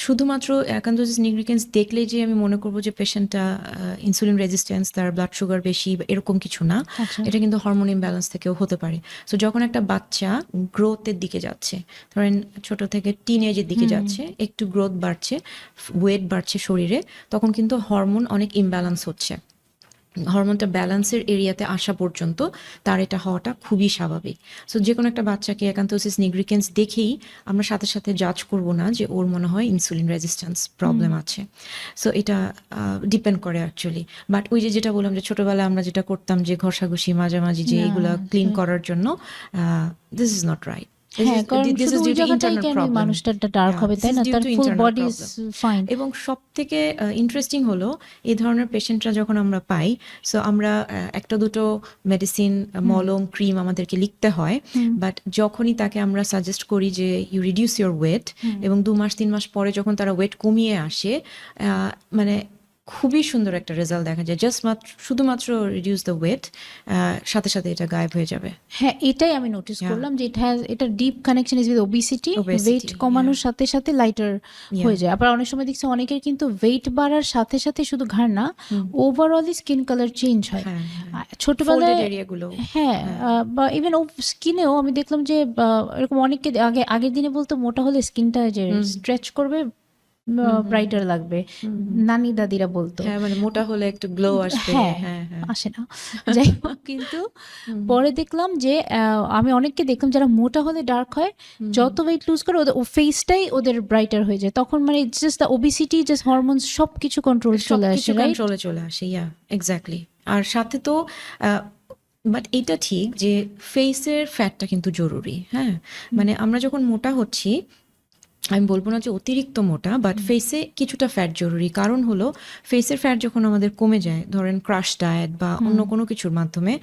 শুধুমাত্র অ্যাকান্থোসিস নিগ্রিক্যান্স দেখলেই যে আমি মনে করবো যে পেশেন্টটা ইনসুলিন রেজিস্ট্যান্স, তার ব্লাড সুগার বেশি, এরকম কিছু না। এটা কিন্তু হরমোন ইমব্যালেন্স থেকেও হতে পারে। সো যখন একটা বাচ্চা গ্রোথের দিকে যাচ্ছে, ধরেন ছোট থেকে টিনেজের দিকে যাচ্ছে, একটু গ্রোথ বাড়ছে, ওয়েট বাড়ছে শরীরে, তখন কিন্তু হরমোন অনেক ইমব্যালেন্স হচ্ছে। হরমোনটা ব্যালেন্সের এরিয়াতে আসা পর্যন্ত তার এটা হওয়াটা খুবই স্বাভাবিক। সো যে কোনো একটা বাচ্চাকে অ্যাকান্থোসিস নিগ্রিক্যান্স দেখেই আমরা সাথে সাথে জাজ করব না যে ওর মনে হয় ইনসুলিন রেজিস্ট্যান্স প্রবলেম আছে। সো এটা ডিপেন্ড করে অ্যাকচুয়ালি। বাট ওই যেটা বললাম যে ছোটবেলায় আমরা যেটা করতাম যে ঘষাঘষি মাঝামাঝি যে এগুলা ক্লিন করার জন্য, দিস ইজ নট রাইট। হ্যাঁ, কারণ শুধু ওই জায়গাটাই কেন মানুষটা ডার্ক হবে, তাই না? তার ফুল বডি ইজ ফাইন। এবং সব থেকে ইন্টারেস্টিং হলো, এই ধরনের পেশেন্টরা যখন আমরা পাই, সো আমরা একটা দুটো মেডিসিন, মলম, ক্রিম আমাদেরকে লিখতে হয়, বাট যখনই তাকে আমরা সাজেস্ট করি যে ইউ রিডিউস ইউর ওয়েট, এবং 2 মাস 3 মাস পরে যখন তারা ওয়েট কমিয়ে আসে, মানে খুবই সুন্দর একটা রেজাল্ট দেখা যায়। শুধুমাত্র রিডিউস দ্য ওয়েট, সাথে সাথে এটা গায়েব হয়ে যাবে। হ্যাঁ, এটাই আমি নোটিস করলাম যে এটা deep connection is with obesity. Weight কমানোর সাথে সাথে লাইটার হয়ে যায়। আবার অনেক সময় দেখছি অনেকের কিন্তু ওয়েট বাড়ার সাথে সাথে শুধু ঘাড় না, ওভারঅল স্কিন কালার চেঞ্জ হয় ছোটবেলায়। হ্যাঁ, বা ইভেন স্কিনেও আমি দেখলাম যে এরকম অনেককে আগের দিনে বলতো মোটা হলে স্কিনটা যে স্ট্রেচ করবে, ব্রাইটার লাগবে, নানি দাদিরা বলতো। হ্যাঁ, মানে মোটা হলে একটু গ্লো আসবে। হ্যাঁ, হ্যাঁ, হ্যাঁ। আসে না, যাই হোক। কিন্তু পরে দেখলাম যে আমি অনেককে দেখলাম যারা মোটা হলে ডার্ক হয়, যত ওয়েট লুজ করে ওদের ফেসটাই ওদের ব্রাইটার হয়ে যায়। তখন মানে just the obesity, just hormones সবকিছু কন্ট্রোল চলে আসে, সবকিছু রাইট? কন্ট্রোলে চলে আসে, ইয়া এক্স্যাক্টলি। আর সাথে তো বাট এটা ঠিক যে ফেসের ফ্যাটটা কিন্তু জরুরি। হ্যাঁ, মানে আমরা যখন মোটা হচ্ছি, আমি বলবো না যে অতিরিক্ত মোটা, বাট ফেসে কিছুটা ফ্যাট জরুরি। কারণ হলো ফেসের ফ্যাট যখন আমাদের কমে যায়, ধরেন ক্রাশ ডায়েট বা অন্য কোনো কিছুর মাধ্যমে,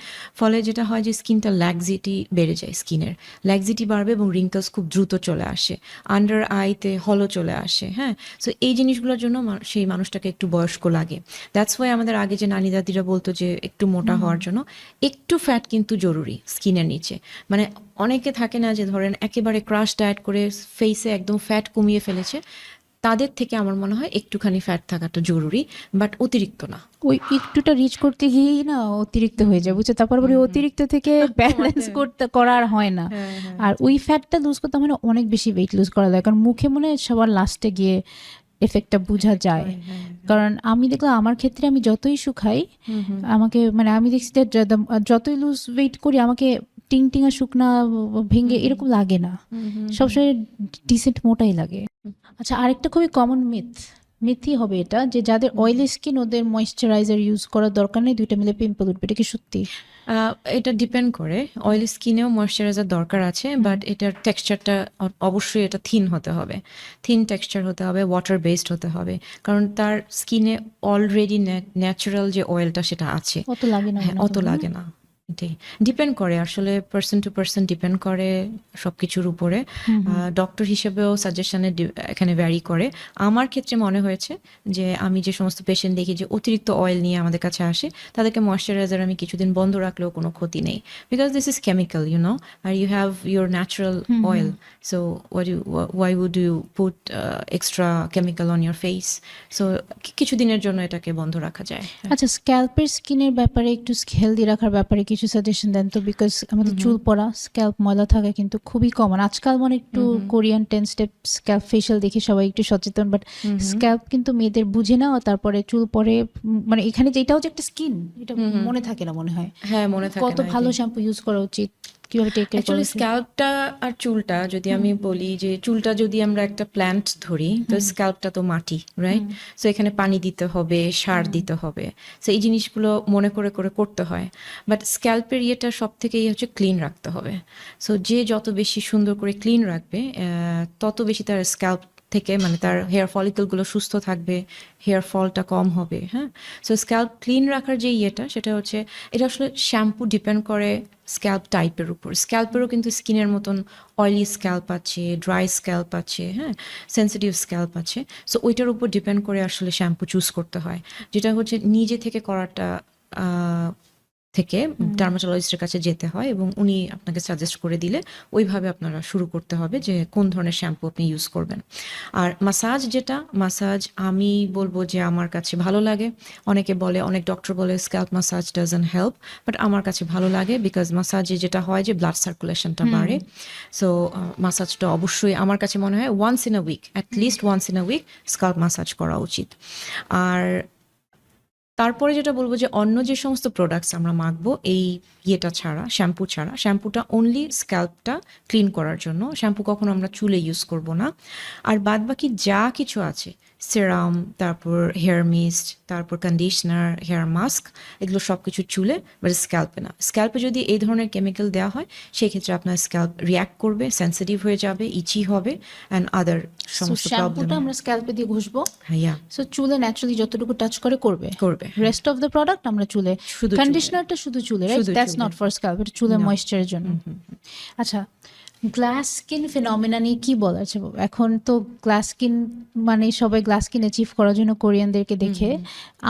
ফলে যেটা হয় যে স্কিনটা ল্যাক্সিটি বেড়ে যায়, স্কিনের ল্যাক্সিটি বাড়বে এবং রিঙ্কলস খুব দ্রুত চলে আসে, আন্ডার আইতে হলো চলে আসে। হ্যাঁ, সো এই জিনিসগুলোর জন্য সেই মানুষটাকে একটু বয়স্ক লাগে। দ্যাটস ওয়াই আমাদের আগে যে নানি দাদিরা বলতো যে একটু মোটা হওয়ার জন্য একটু ফ্যাট কিন্তু জরুরি স্কিনের নিচে। মানে অনেকে থাকে না যে ধরেন একেবারে ক্রাশ ডায়েট করে ফেসে একদম ফ্যাট কমিয়ে ফেলেছে, তাদের থেকে আমার মনে হয় একটুখানি ফ্যাট থাকাটা জরুরি, বাট অতিরিক্ত না। ওই একটুটা রিচ করতে গিয়েই না অতিরিক্ত হয়ে যায়, বুঝছো? তারপর অতিরিক্ত থেকে ব্যালেন্স করা আর হয় না। আর ওই ফ্যাটটা লুজ করতে মানে অনেক বেশি ওয়েট লুজ করা যায়, কারণ মুখে মনে হয় সবার লাস্টে গিয়ে এফেক্টটা বোঝা যায়। কারণ আমি দেখলাম আমার ক্ষেত্রে আমি যতই শুকাই, আমাকে মানে আমি দেখছি যে যতই লুজ ওয়েট করি আমাকে টিংটিঙা শুকনা ভেঙে এরকম লাগে না, সবসময় ডিসেন্ট মোটাই লাগে। আচ্ছা, আরেকটা খুবই কমন মিথই হবে এটা, যে যাদের অয়েলি স্কিন ওদের ময়েশ্চারাইজার ইউজ করার দরকার নেই, দুইটা মিলে পিম্পল উঠবে। এটা কি সত্যি? এটা ডিপেন্ড করে, অয়েলি স্কিনেও ময়েশ্চারাইজার দরকার আছে, বাট এটার টেক্সচারটা অবশ্যই এটা থিন হতে হবে, থিন টেক্সচার হতে হবে, ওয়াটার বেসড হতে হবে, কারণ তার স্কিনে অলরেডি ন্যাচারাল যে অয়েলটা সেটা আছে। অত লাগে না? হ্যাঁ, অত লাগে না। এটাই ডিপেন্ড করে আসলে, পার্সন টু পার্সন ডিপেন্ড করে সবকিছুর উপরে। ডক্টর হিসেবেও সাজেশনে এখানে ভ্যারি করে। আমার ক্ষেত্রে মনে হয়েছে যে আমি যে সমস্ত পেশেন্ট দেখি যে অতিরিক্ত অয়েল নিয়ে আমাদের কাছে আসে, তাদেরকে ময়েশ্চারাইজার আমি কিছুদিন বন্ধ রাখলেও কোনো ক্ষতি নেই, because this is chemical, you know, আর you have your natural oil, so why would you put extra chemical on your face? So কিছুদিনের জন্য এটাকে বন্ধ রাখা যায়। আচ্ছা, স্ক্যাল্পের স্কিনের ব্যাপারে একটু হেলদি রাখার ব্যাপারে কিছু সাজেশন দেন তো, বিকজ আমাদের চুল পড়া, স্ক্যাল্প ময়লা থাকা কিন্তু খুবই কমন আজকাল। মানে একটু কোরিয়ান 10 স্টেপ স্ক্যাল্প ফেশিয়াল দেখে সবাই একটু সচেতন, বাট স্ক্যাল্প কিন্তু মেয়েদের বুঝে না, তারপরে চুল পরে। মানে এখানে যেটাও যে একটা স্কিন, এটা মনে থাকে না মনে হয়। হ্যাঁ, মনে থাকে কত ভালো শ্যাম্পু ইউজ করা উচিত, কিভাবে টেক কেয়ার করা অ্যাকচুয়ালি উচিত? স্ক্যাল্পটা আর চুলটা যদি আমি বলি, যে চুলটা যদি আমরা একটা প্ল্যান্ট ধরি, তো স্ক্যাল্পটা তো মাটি, রাইট? সো এখানে পানি দিতে হবে, সার দিতে হবে, সো এই জিনিসগুলো মনে করে করে করতে হয়। বাট স্ক্যাল্পের ইয়েটা সব থেকেই হচ্ছে ক্লিন রাখতে হবে। সো যে যত বেশি সুন্দর করে ক্লিন রাখবে, তত বেশি তার স্ক্যাল্প থেকে মানে তার হেয়ার ফলিকলগুলো সুস্থ থাকবে, হেয়ার ফলটা কম হবে। হ্যাঁ, সো স্ক্যাল্প ক্লিন রাখার যে ইয়েটা, সেটা হচ্ছে, এটা আসলে শ্যাম্পু ডিপেন্ড করে স্ক্যাল্প টাইপের উপর। স্ক্যাল্পেরও কিন্তু স্কিনের মতন অয়েলি স্ক্যাল্প আছে, ড্রাই স্ক্যাল্প আছে, হ্যাঁ, সেন্সিটিভ স্ক্যাল্প আছে। সো ওইটার উপর ডিপেন্ড করে আসলে শ্যাম্পু চুজ করতে হয়, যেটা হচ্ছে নিজে থেকে করাটা থেকে ডার্মাটোলজিস্টের কাছে যেতে হয়, এবং উনি আপনাকে সাজেস্ট করে দিলে ওইভাবে আপনারা শুরু করতে হবে যে কোন ধরনের শ্যাম্পু আপনি ইউজ করবেন। আর মাসাজ আমি বলবো যে আমার কাছে ভালো লাগে। অনেকে বলে, অনেক ডক্টর বলে scalp massage doesn't help, but আমার কাছে ভালো লাগে, বিকজ মাসাজে যেটা হয় যে ব্লাড সার্কুলেশনটা বাড়ে। সো মাসাজটা অবশ্যই আমার কাছে মনে হয় once in a week, at least once in a week scalp massage করা উচিত। আর তারপরে যেটা বলবো যে অন্য যে সমস্ত প্রোডাক্টস আমরা মাখবো এই ইয়েটা ছাড়া, শ্যাম্পুটা অনলি স্ক্যাল্পটা ক্লিন করার জন্য, শ্যাম্পু কখনো আমরা চুলে ইউজ করব না। আর বাদ বাকি যা কিছু আছে, সেরাম, তারপর হেয়ার মিস্ট, তারপর কন্ডিশনার, হেয়ার মাস্ক, এগুলো সব কিছু চুলে, বাট স্ক্যাল্পে না। স্ক্যাল্পে যদি এই ধরনের কেমিক্যাল দেওয়া হয়, সেই ক্ষেত্রে আপনার স্ক্যাল্প রিয়াক্ট করবে, সেন্সিটিভ হয়ে যাবে, ইচি হবে, অ্যান্ড আদার সমস্ত প্রবলেম। শ্যাম্পুটা আমরা স্ক্যাল্পে দিয়ে ঘষবো, হ্যাঁ, সো চুলে ন্যাচারালি যতটুকু টাচ করবে। রেস্ট অফ দ্য প্রোডাক্ট আমরা চুলে, শুধু কন্ডিশনারটা শুধু চুলে, right? That's not for scalp, এটা চুলের ময়েশ্চারের জন্য। আচ্ছা, গ্লাস স্কিন ফেনোমেনা নিয়ে কি বলার আছে? এখন তো গ্লাস স্কিন মানে সবাই গ্লাস স্কিন অ্যাচিভ করার জন্য কোরিয়ানদেরকে দেখে,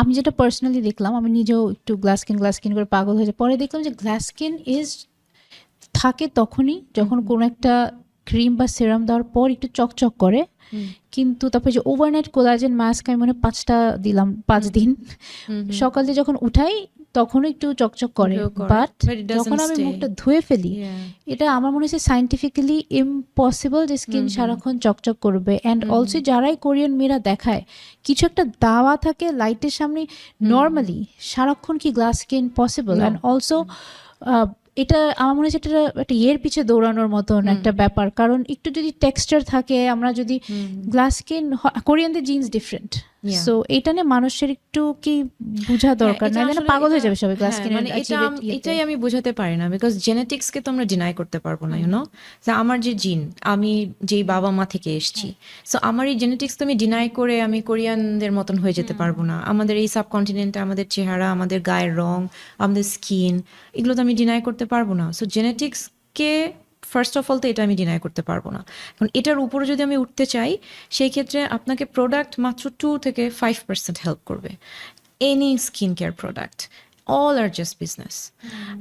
আমি যেটা পার্সোনালি দেখলাম, আমি নিজেও একটু গ্লাস স্কিন করে পাগল হয়েছে। পরে দেখলাম যে গ্লাস স্কিন থাকে তখনই যখন কোনো একটা ক্রিম বা সেরাম দেওয়ার পর একটু চকচক করে, কিন্তু তারপরে যে ওভারনাইট কোলাজেন মাস্ক আমি মনে 5টা দিলাম 5 দিন, সকালে যখন উঠাই তখনও একটু চকচক করে, Glow করে, বাট but it doesn't যখন আমি stay. মুখটা ধুয়ে ফেলি Yeah. এটা আমার মনে হচ্ছে সায়েন্টিফিক্যালি ইম্পসিবল যে স্কিন সারাক্ষণ চকচক করবে। অ্যান্ড অলসো যারাই কোরিয়ান মেয়েরা দেখায় কিছু একটা দাওয়া থাকে লাইটের সামনে, নর্মালি সারাক্ষণ কি glass skin possible? And also এটা আমার মনে হচ্ছে এটা একটা ইয়ের পিছে দৌড়ানোর মতন একটা ব্যাপার, কারণ একটু যদি টেক্সচার থাকে, আমরা যদি গ্লাস স্কিন, কোরিয়ানদের জিন্স ডিফারেন্ট, Yeah. সো এটা নিয়ে মানুষের একটু কি বোঝা দরকার, এটা না যেন আসলে পাগল হয়ে এটা- যাবে সবাই গ্লাস হ্যাঁ, স্কিনের মানে এটাই আমি বোঝাতে পারি না, বিকজ জেনেটিক্সকে তো আমরা ডিনাই করতে পারবো না, ইউনো। আমার যে জিন, আমি যেই বাবা মা থেকে এসেছি, সো আমার এই জেনেটিক্স তো আমি ডিনাই করে আমি কোরিয়ানদের মতন হয়ে যেতে পারবো না। আমাদের এই সাবকন্টিনেন্টে আমাদের চেহারা, আমাদের গায়ের রং, আমাদের স্কিন, এগুলো তো আমি ডিনাই করতে পারবো না। সো জেনেটিক্সকে ফার্স্ট অফ অল তো এটা আমি ডিনাই করতে পারবো না। কারণ এটার উপরে যদি আমি উঠতে চাই, সেই ক্ষেত্রে আপনাকে প্রোডাক্ট মাত্র 2 থেকে 5% হেল্প করবে। Any skin care product, all are just business.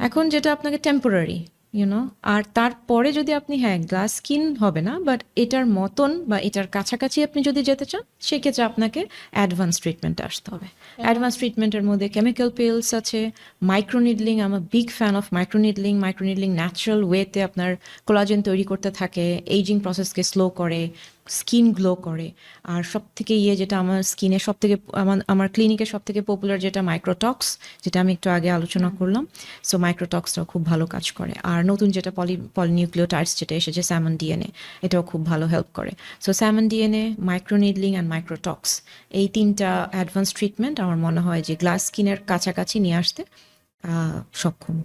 এখন যেটা আপনাকে টেম্পোরারি, ইউনো, আর তারপরে যদি আপনি, হ্যাঁ, গ্লাস স্কিন হবে না, বাট এটার মতন বা এটার কাছাকাছি আপনি যদি যেতে চান, সেক্ষেত্রে আপনাকে অ্যাডভান্স ট্রিটমেন্টে আসতে হবে। অ্যাডভান্স ট্রিটমেন্টের মধ্যে কেমিক্যাল পিলস আছে, microneedling, I am a big fan of microneedling. Microneedling natural ওয়েতে আপনার কোলাজেন তৈরি করতে থাকে, এইজিং প্রসেসকে স্লো করে, স্কিন গ্লো করে। আর সব থেকে যেটা আমার স্কিনে সব থেকে, আমার ক্লিনিকে সব থেকে পপুলার যেটা মাইক্রোটক্স, যেটা আমি একটু আগে আলোচনা করলাম, সো মাইক্রোটক্সটাও খুব ভালো কাজ করে। আর নতুন যেটা পলিনিউক্লিওটাইডস যেটা এসেছে, স্যামন ডিএনএ, এটাও খুব ভালো হেল্প করে। So salmon DNA, microneedling and microtox, এই তিনটা অ্যাডভান্স ট্রিটমেন্ট আমার মনে হয় যে গ্লাস স্কিনের কাছাকাছি নিয়ে আসতে সক্ষম।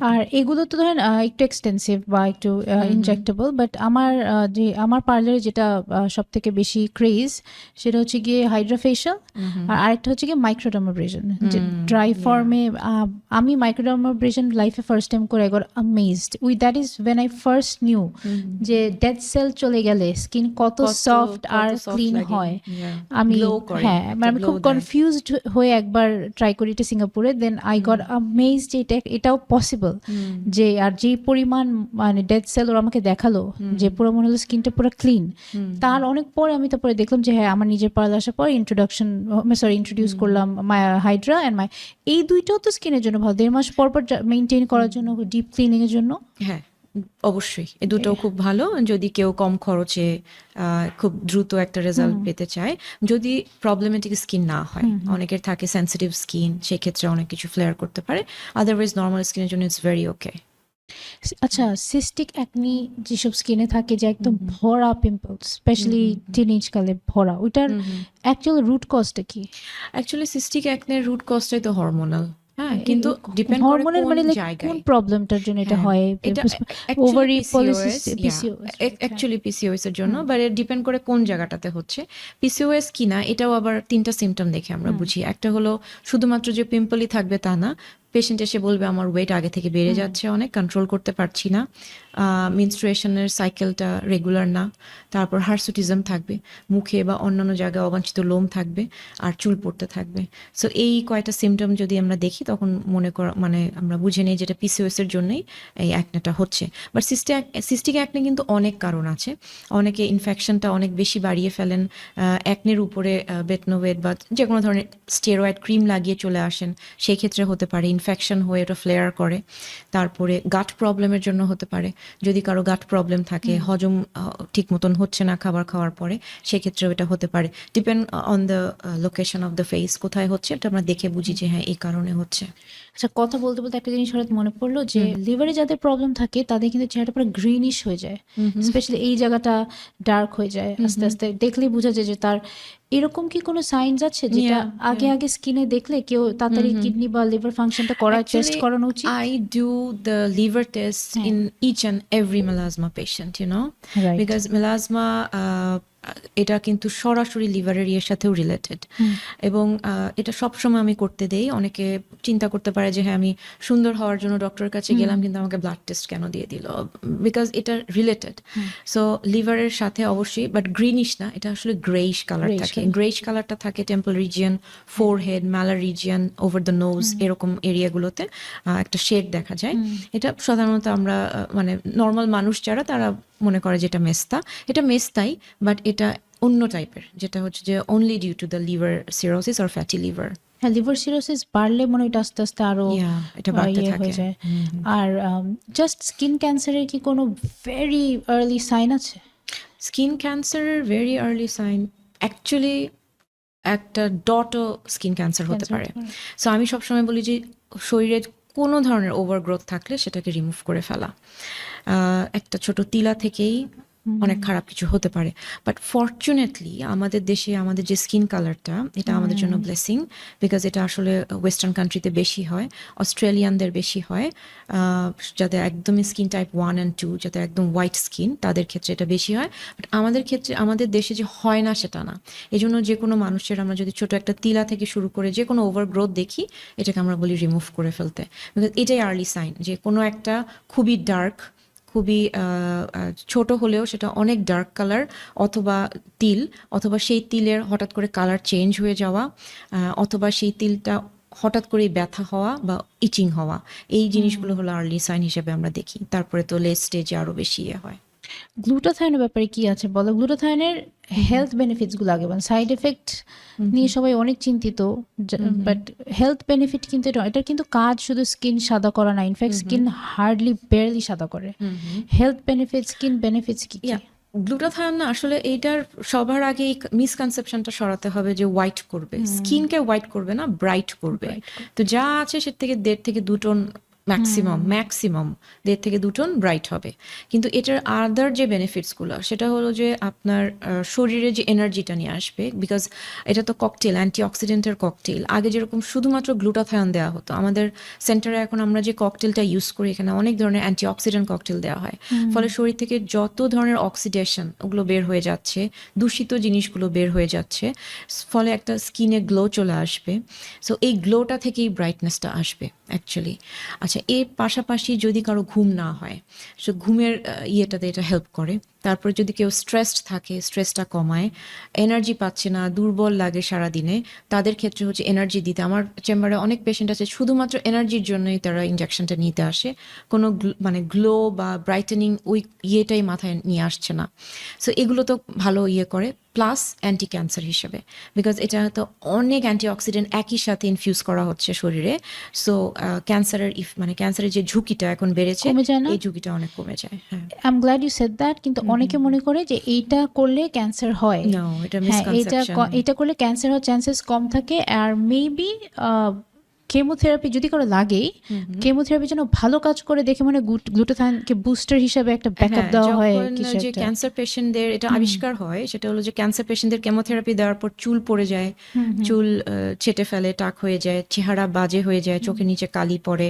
আর এগুলো তো ধরেন একটু এক্সটেন্সিভ বা একটু ইনজেক্টেবল, বাট যে আমার পার্লারে যেটা সব থেকে বেশি ক্রেজ, সেটা হচ্ছে গিয়ে হাইড্রাফেশিয়াল, আর আরেকটা হচ্ছে গিয়ে মাইক্রোডার্মাব্রেশন। যে ড্রাই ফর্মে আমি মাইক্রোডার্মাব্রেশন লাইফে ফার্স্ট টাইম করে got amazed with, that is when I first knew যে ডেড সেল চলে গেলে স্কিন কত সফট আর ক্লিন হয়। আমি হ্যাঁ, মানে আমি খুব কনফিউজড হয়ে একবার ট্রাই করি এটা সিঙ্গাপুরে, দেন আই গট অ্যামেজড যে এটাও পসিবল, যে আর যে পরিমাণ মানে ডেড সেল ওরা আমাকে দেখালো, যে পুরো মনে হলো স্কিনটা পুরো ক্লিন। তার অনেক পরে আমি তারপরে দেখলাম যে হ্যাঁ, আমার নিজের পার্লার আসার পর ইন্ট্রোডিউস করলাম হাইড্রা অ্যান্ড এই দুইটাও তো স্কিনের জন্য ভালো, 1.5 মাস পর পর মেনটেন করার জন্য, ডিপ ক্লিনিং এর জন্য। হ্যাঁ, অবশ্যই এই দুটো খুব ভালো, যদি কেউ কম খরচে খুব দ্রুত একটা রেজাল্ট পেতে চায়, যদি প্রবলেমেটিক স্কিন না হয়। অনেকের থাকে সেন্সিটিভ স্কিন, সেক্ষেত্রে অনেক কিছু ফ্লেয়ার করতে পারে, আদারওয়াইজ নর্মাল স্কিনের জন্য ইটস ভেরি ওকে। আচ্ছা, সিস্টিক অ্যাকনি যেসব স্কিনে থাকে যে একদম ভরা পিম্পলস, স্পেশালি টিনেজ কালে ভরা, ওইটার অ্যাকচুয়াল রুট কজটা কি? অ্যাকচুয়ালি সিস্টিক অ্যাকনের রুট কজটাই তো হরমোনাল। হ্যাঁ, কিন্তু ডিপেন্ড করে হরমোনের কোন মানে জায়গায়, কোন প্রবলেমটার জন্য এটা হয়? এটা ওভারি পলিসিস, অ্যাকচুয়ালি পিসিওএস এর জন্য, বাট এটা ডিপেন্ড করে কোন জায়গাটাতে হচ্ছে। পিসিওএস কিনা এটাও আবার 3টা সিমটম দেখে আমরা বুঝি। একটা হলো শুধুমাত্র যে পিম্পলই থাকবে তা না, পেশেন্ট এসে বলবে আমার ওয়েট আগে থেকে বেড়ে যাচ্ছে, অনেক কন্ট্রোল করতে পারছি না, মেনস্ট্রুয়েশনের সাইকেলটা রেগুলার না, তারপর হার্সুটিজম থাকবে, মুখে বা অন্যান্য জায়গায় অবাঞ্ছিত লোম থাকবে, আর চুল পড়তে থাকবে। সো এই কয়টা সিমটম যদি আমরা দেখি, তখন মানে আমরা বুঝে নিই যেটা পিসিওএস এর জন্যই এই অ্যাকনেটা হচ্ছে। বাট সিস্টিক অ্যাকনে কিন্তু অনেক কারণ আছে। অনেকে ইনফেকশনটা অনেক বেশি বাড়িয়ে ফেলেন, অ্যাকনের উপরে বেটনোভেট বা যে কোনো ধরনের স্টেরয়েড ক্রিম লাগিয়ে চলে আসেন, সেই ক্ষেত্রে হতে পারে ইনফেকশন হয়ে ওটা ফ্লেয়ার করে। তারপরে গাট প্রবলেমের জন্য হতে পারে, যদি কারো গাট প্রবলেম থাকে, হজম ঠিক মতন হচ্ছে না খাবার খাওয়ার পরে, সেক্ষেত্রে এটা হতে পারে। Depend on the location of the face, কোথায় হচ্ছে এটা আমরা দেখে বুঝি যে হ্যাঁ এই কারণে হচ্ছে। আচ্ছা, কথা বলতে বলতে একটা জিনিস হঠাৎ মনে পড়লো যে লিভারে যাদের প্রবলেম থাকে তাদের কিন্তু চেহারাটা পুরো গ্রিনিশ হয়ে যায়, স্পেশালি এই জায়গাটা ডার্ক হয়ে যায় আস্তে আস্তে, দেখলেই বোঝা যায় যে তার। এরকম কি কোনো সাইনস আছে যেটা আগে স্কিনে দেখলে কেউ তাড়াতাড়ি কিডনি বা লিভার ফাংশনটা করার টেস্ট করানো উচিত? I do the liver test in each and every melasma patient, you know, Right. because melasma এটা কিন্তু সরাসরি লিভারের ইয়ের সাথেও রিলেটেড, এবং এটা সবসময় আমি করতে দেই। অনেকে চিন্তা করতে পারে যে হ্যাঁ, আমি সুন্দর হওয়ার জন্য ডক্টরের কাছে গেলাম, কিন্তু আমাকে ব্লাড টেস্ট কেন দিয়ে দিল, বিকজ এটা রিলেটেড। সো লিভারের সাথে অবশ্যই, বাট গ্রিনিশ না, এটা আসলে গ্রেইশ কালার থাকে। গ্রেইশ কালারটা থাকে temple region, forehead, malar region, over the nose, এরকম এরিয়াগুলোতে একটা শেড দেখা যায়। এটা সাধারণত আমরা মানে নর্মাল মানুষ যারা, তারা মনে করে যেটা মেস্তা, এটা মেস্তাই, বাট এটা অন্য টাইপের, যেটা হচ্ছে যে only due to the liver cirrhosis or fatty liver. হ্যাঁ, লিভার সিরোসিস বাড়লে মনে হয় এটা আস্তে আস্তে আরো এটা বাড়তে ইয়ে থাকে। হয়ে যায়। আর জাস্ট স্কিন ক্যান্সারের কি কোনো ভেরি আর্লি সাইন আছে? স্কিন ক্যান্সারের ভেরি আর্লি সাইন অ্যাকচুয়ালি একটা ডটও স্কিন ক্যান্সার হতে Cancer পারে। হতে পারে। সো আমি সবসময় বলি যে শরীরে কোনো ধরনের ওভারগ্রোথ থাকলে সেটাকে রিমুভ করে ফেলা। একটা ছোট তিলা থেকেই অনেক খারাপ কিছু হতে পারে, বাট ফর্চুনেটলি আমাদের দেশে আমাদের যে স্কিন কালারটা এটা আমাদের জন্য ব্লেসিং, বিকজ এটা আসলে ওয়েস্টার্ন কান্ট্রিতে বেশি হয়, অস্ট্রেলিয়ানদের বেশি হয়, যাদের একদমই স্কিন টাইপ 1 and 2, যাদের একদম হোয়াইট স্কিন তাদের ক্ষেত্রে এটা বেশি হয়, বাট আমাদের ক্ষেত্রে আমাদের দেশে যে হয় না সেটা না। এই জন্য যে কোনো মানুষের আমরা যদি ছোট একটা তিলা থেকে শুরু করে যে কোনো ওভারগ্রোথ দেখি এটাকে আমরা বলি রিমুভ করে ফেলতে, বিকজ এটাই আর্লি সাইন যে কোনো একটা খুবই ডার্ক, খুবই ছোট হলেও সেটা অনেক ডার্ক কালার অথবা তিল, অথবা সেই তিলের হঠাৎ করে কালার চেঞ্জ হয়ে যাওয়া, অথবা সেই তিলটা হঠাৎ করে ব্যথা হওয়া বা ইচিং হওয়া, এই জিনিসগুলো হলো আর্লি সাইন হিসেবে আমরা দেখি। তারপরে তো লেট স্টেজে আরো বেশি হয়। গ্লুটাথায়নের ব্যাপারে কি আছে বলো? গ্লুটাথায়নের হেলথ বেনিফিটস গুলো আগে বলেন। সাইড এফেক্ট নিয়ে সবাই অনেক চিন্তিত, বাট হেলথ বেনিফিট কিন্তু এটার কিন্তু কাজ শুধু স্কিন সাদা করা না, ইনফ্যাক্ট স্কিন হার্ডলি বেয়ারলি সাদা করে। হেলথ বেনিফিট, স্কিন বেনিফিটস কি কি? গ্লুটাথায়ন না আসলে এইটার সবার আগে এই মিসকনসেপশনটা সরাতে হবে যে হোয়াইট করবে, স্কিনকে হোয়াইট করবে না, ব্রাইট করবে। তো যা আছে সে থেকে 1.5 থেকে 2 টোন ম্যাক্সিমাম 1.5 থেকে 2 টোন ব্রাইট হবে। কিন্তু এটার আদার যে বেনিফিটসগুলো সেটা হলো যে আপনার শরীরে যে এনার্জিটা নিয়ে আসবে, বিকজ এটা তো ককটেল, অ্যান্টিঅক্সিডেন্টের ককটেল। আগে যেরকম শুধুমাত্র গ্লুটাথায়ন দেওয়া হতো, আমাদের সেন্টারে এখন আমরা যে ককটেলটা ইউজ করি এখানে অনেক ধরনের অ্যান্টিঅক্সিডেন্ট ককটেল দেওয়া হয়, ফলে শরীর থেকে যত ধরনের অক্সিডেশন ওগুলো বের হয়ে যাচ্ছে, দূষিত জিনিসগুলো বের হয়ে যাচ্ছে, ফলে একটা স্কিনে গ্লো চলে আসবে। সো এই গ্লোটা থেকেই ব্রাইটনেসটা আসবে অ্যাকচুয়ালি। আচ্ছা, এর পাশাপাশি যদি কারো ঘুম না হয়, সো ঘুমের ইয়েটাতে এটা হেল্প করে। তারপরে যদি কেউ স্ট্রেসড থাকে, স্ট্রেসটা কমায়, এনার্জি পাচ্ছে না, দুর্বল লাগে সারাদিনে, তাদের ক্ষেত্রে হচ্ছে এনার্জি দিতে। আমার চেম্বারে অনেক পেশেন্ট আছে শুধুমাত্র এনার্জির জন্যই তারা ইনজেকশনটা নিতে আসে, কোনো মানে গ্লো বা ব্রাইটেনিং ওই ইয়েটাই মাথায় নিয়ে আসছে না। সো এগুলো তো ভালো ইয়ে করে, প্লাস অ্যান্টি ক্যান্সার হিসেবে, বিকজ এটা তো অনেক অ্যান্টিঅক্সিডেন্ট একই সাথে ইনফিউজ করা হচ্ছে শরীরে। সো ক্যান্সারের মানে ক্যান্সারের যে ঝুঁকিটা এখন বেড়েছে, কমে যায় না? এই ঝুঁকিটা অনেক কমে যায়। হ্যাঁ, I am glad you said that. কিন্তু অনেকে মনে করে যে এইটা করলে ক্যান্সার হয়। No, এটা হ্যাঁ, মিসকনসেপশন। এটা করলে ক্যান্সার হওয়ার চান্সেস কম থাকে। আর মেবি কেমোথেরাপি যদি কারো লাগেই, কেমোথেরাপির জন্য ভালো কাজ করে দেখে মনে গ্লুটাথায়নকে বুস্টার হিসাবে একটা ব্যাকআপ দেওয়া হয় কিছু যে একটা। ক্যান্সার পেশেন্টদের এটা আবিষ্কার হয়, সেটা হলো যে ক্যান্সার পেশেন্টদের কেমোথেরাপি দেওয়ার পর চুল পড়ে যায়, চুল ছেটে ফেলে, টাক হয়ে যায়, চেহারা বাজে হয়ে যায়, চোখের নিচে কালি পড়ে।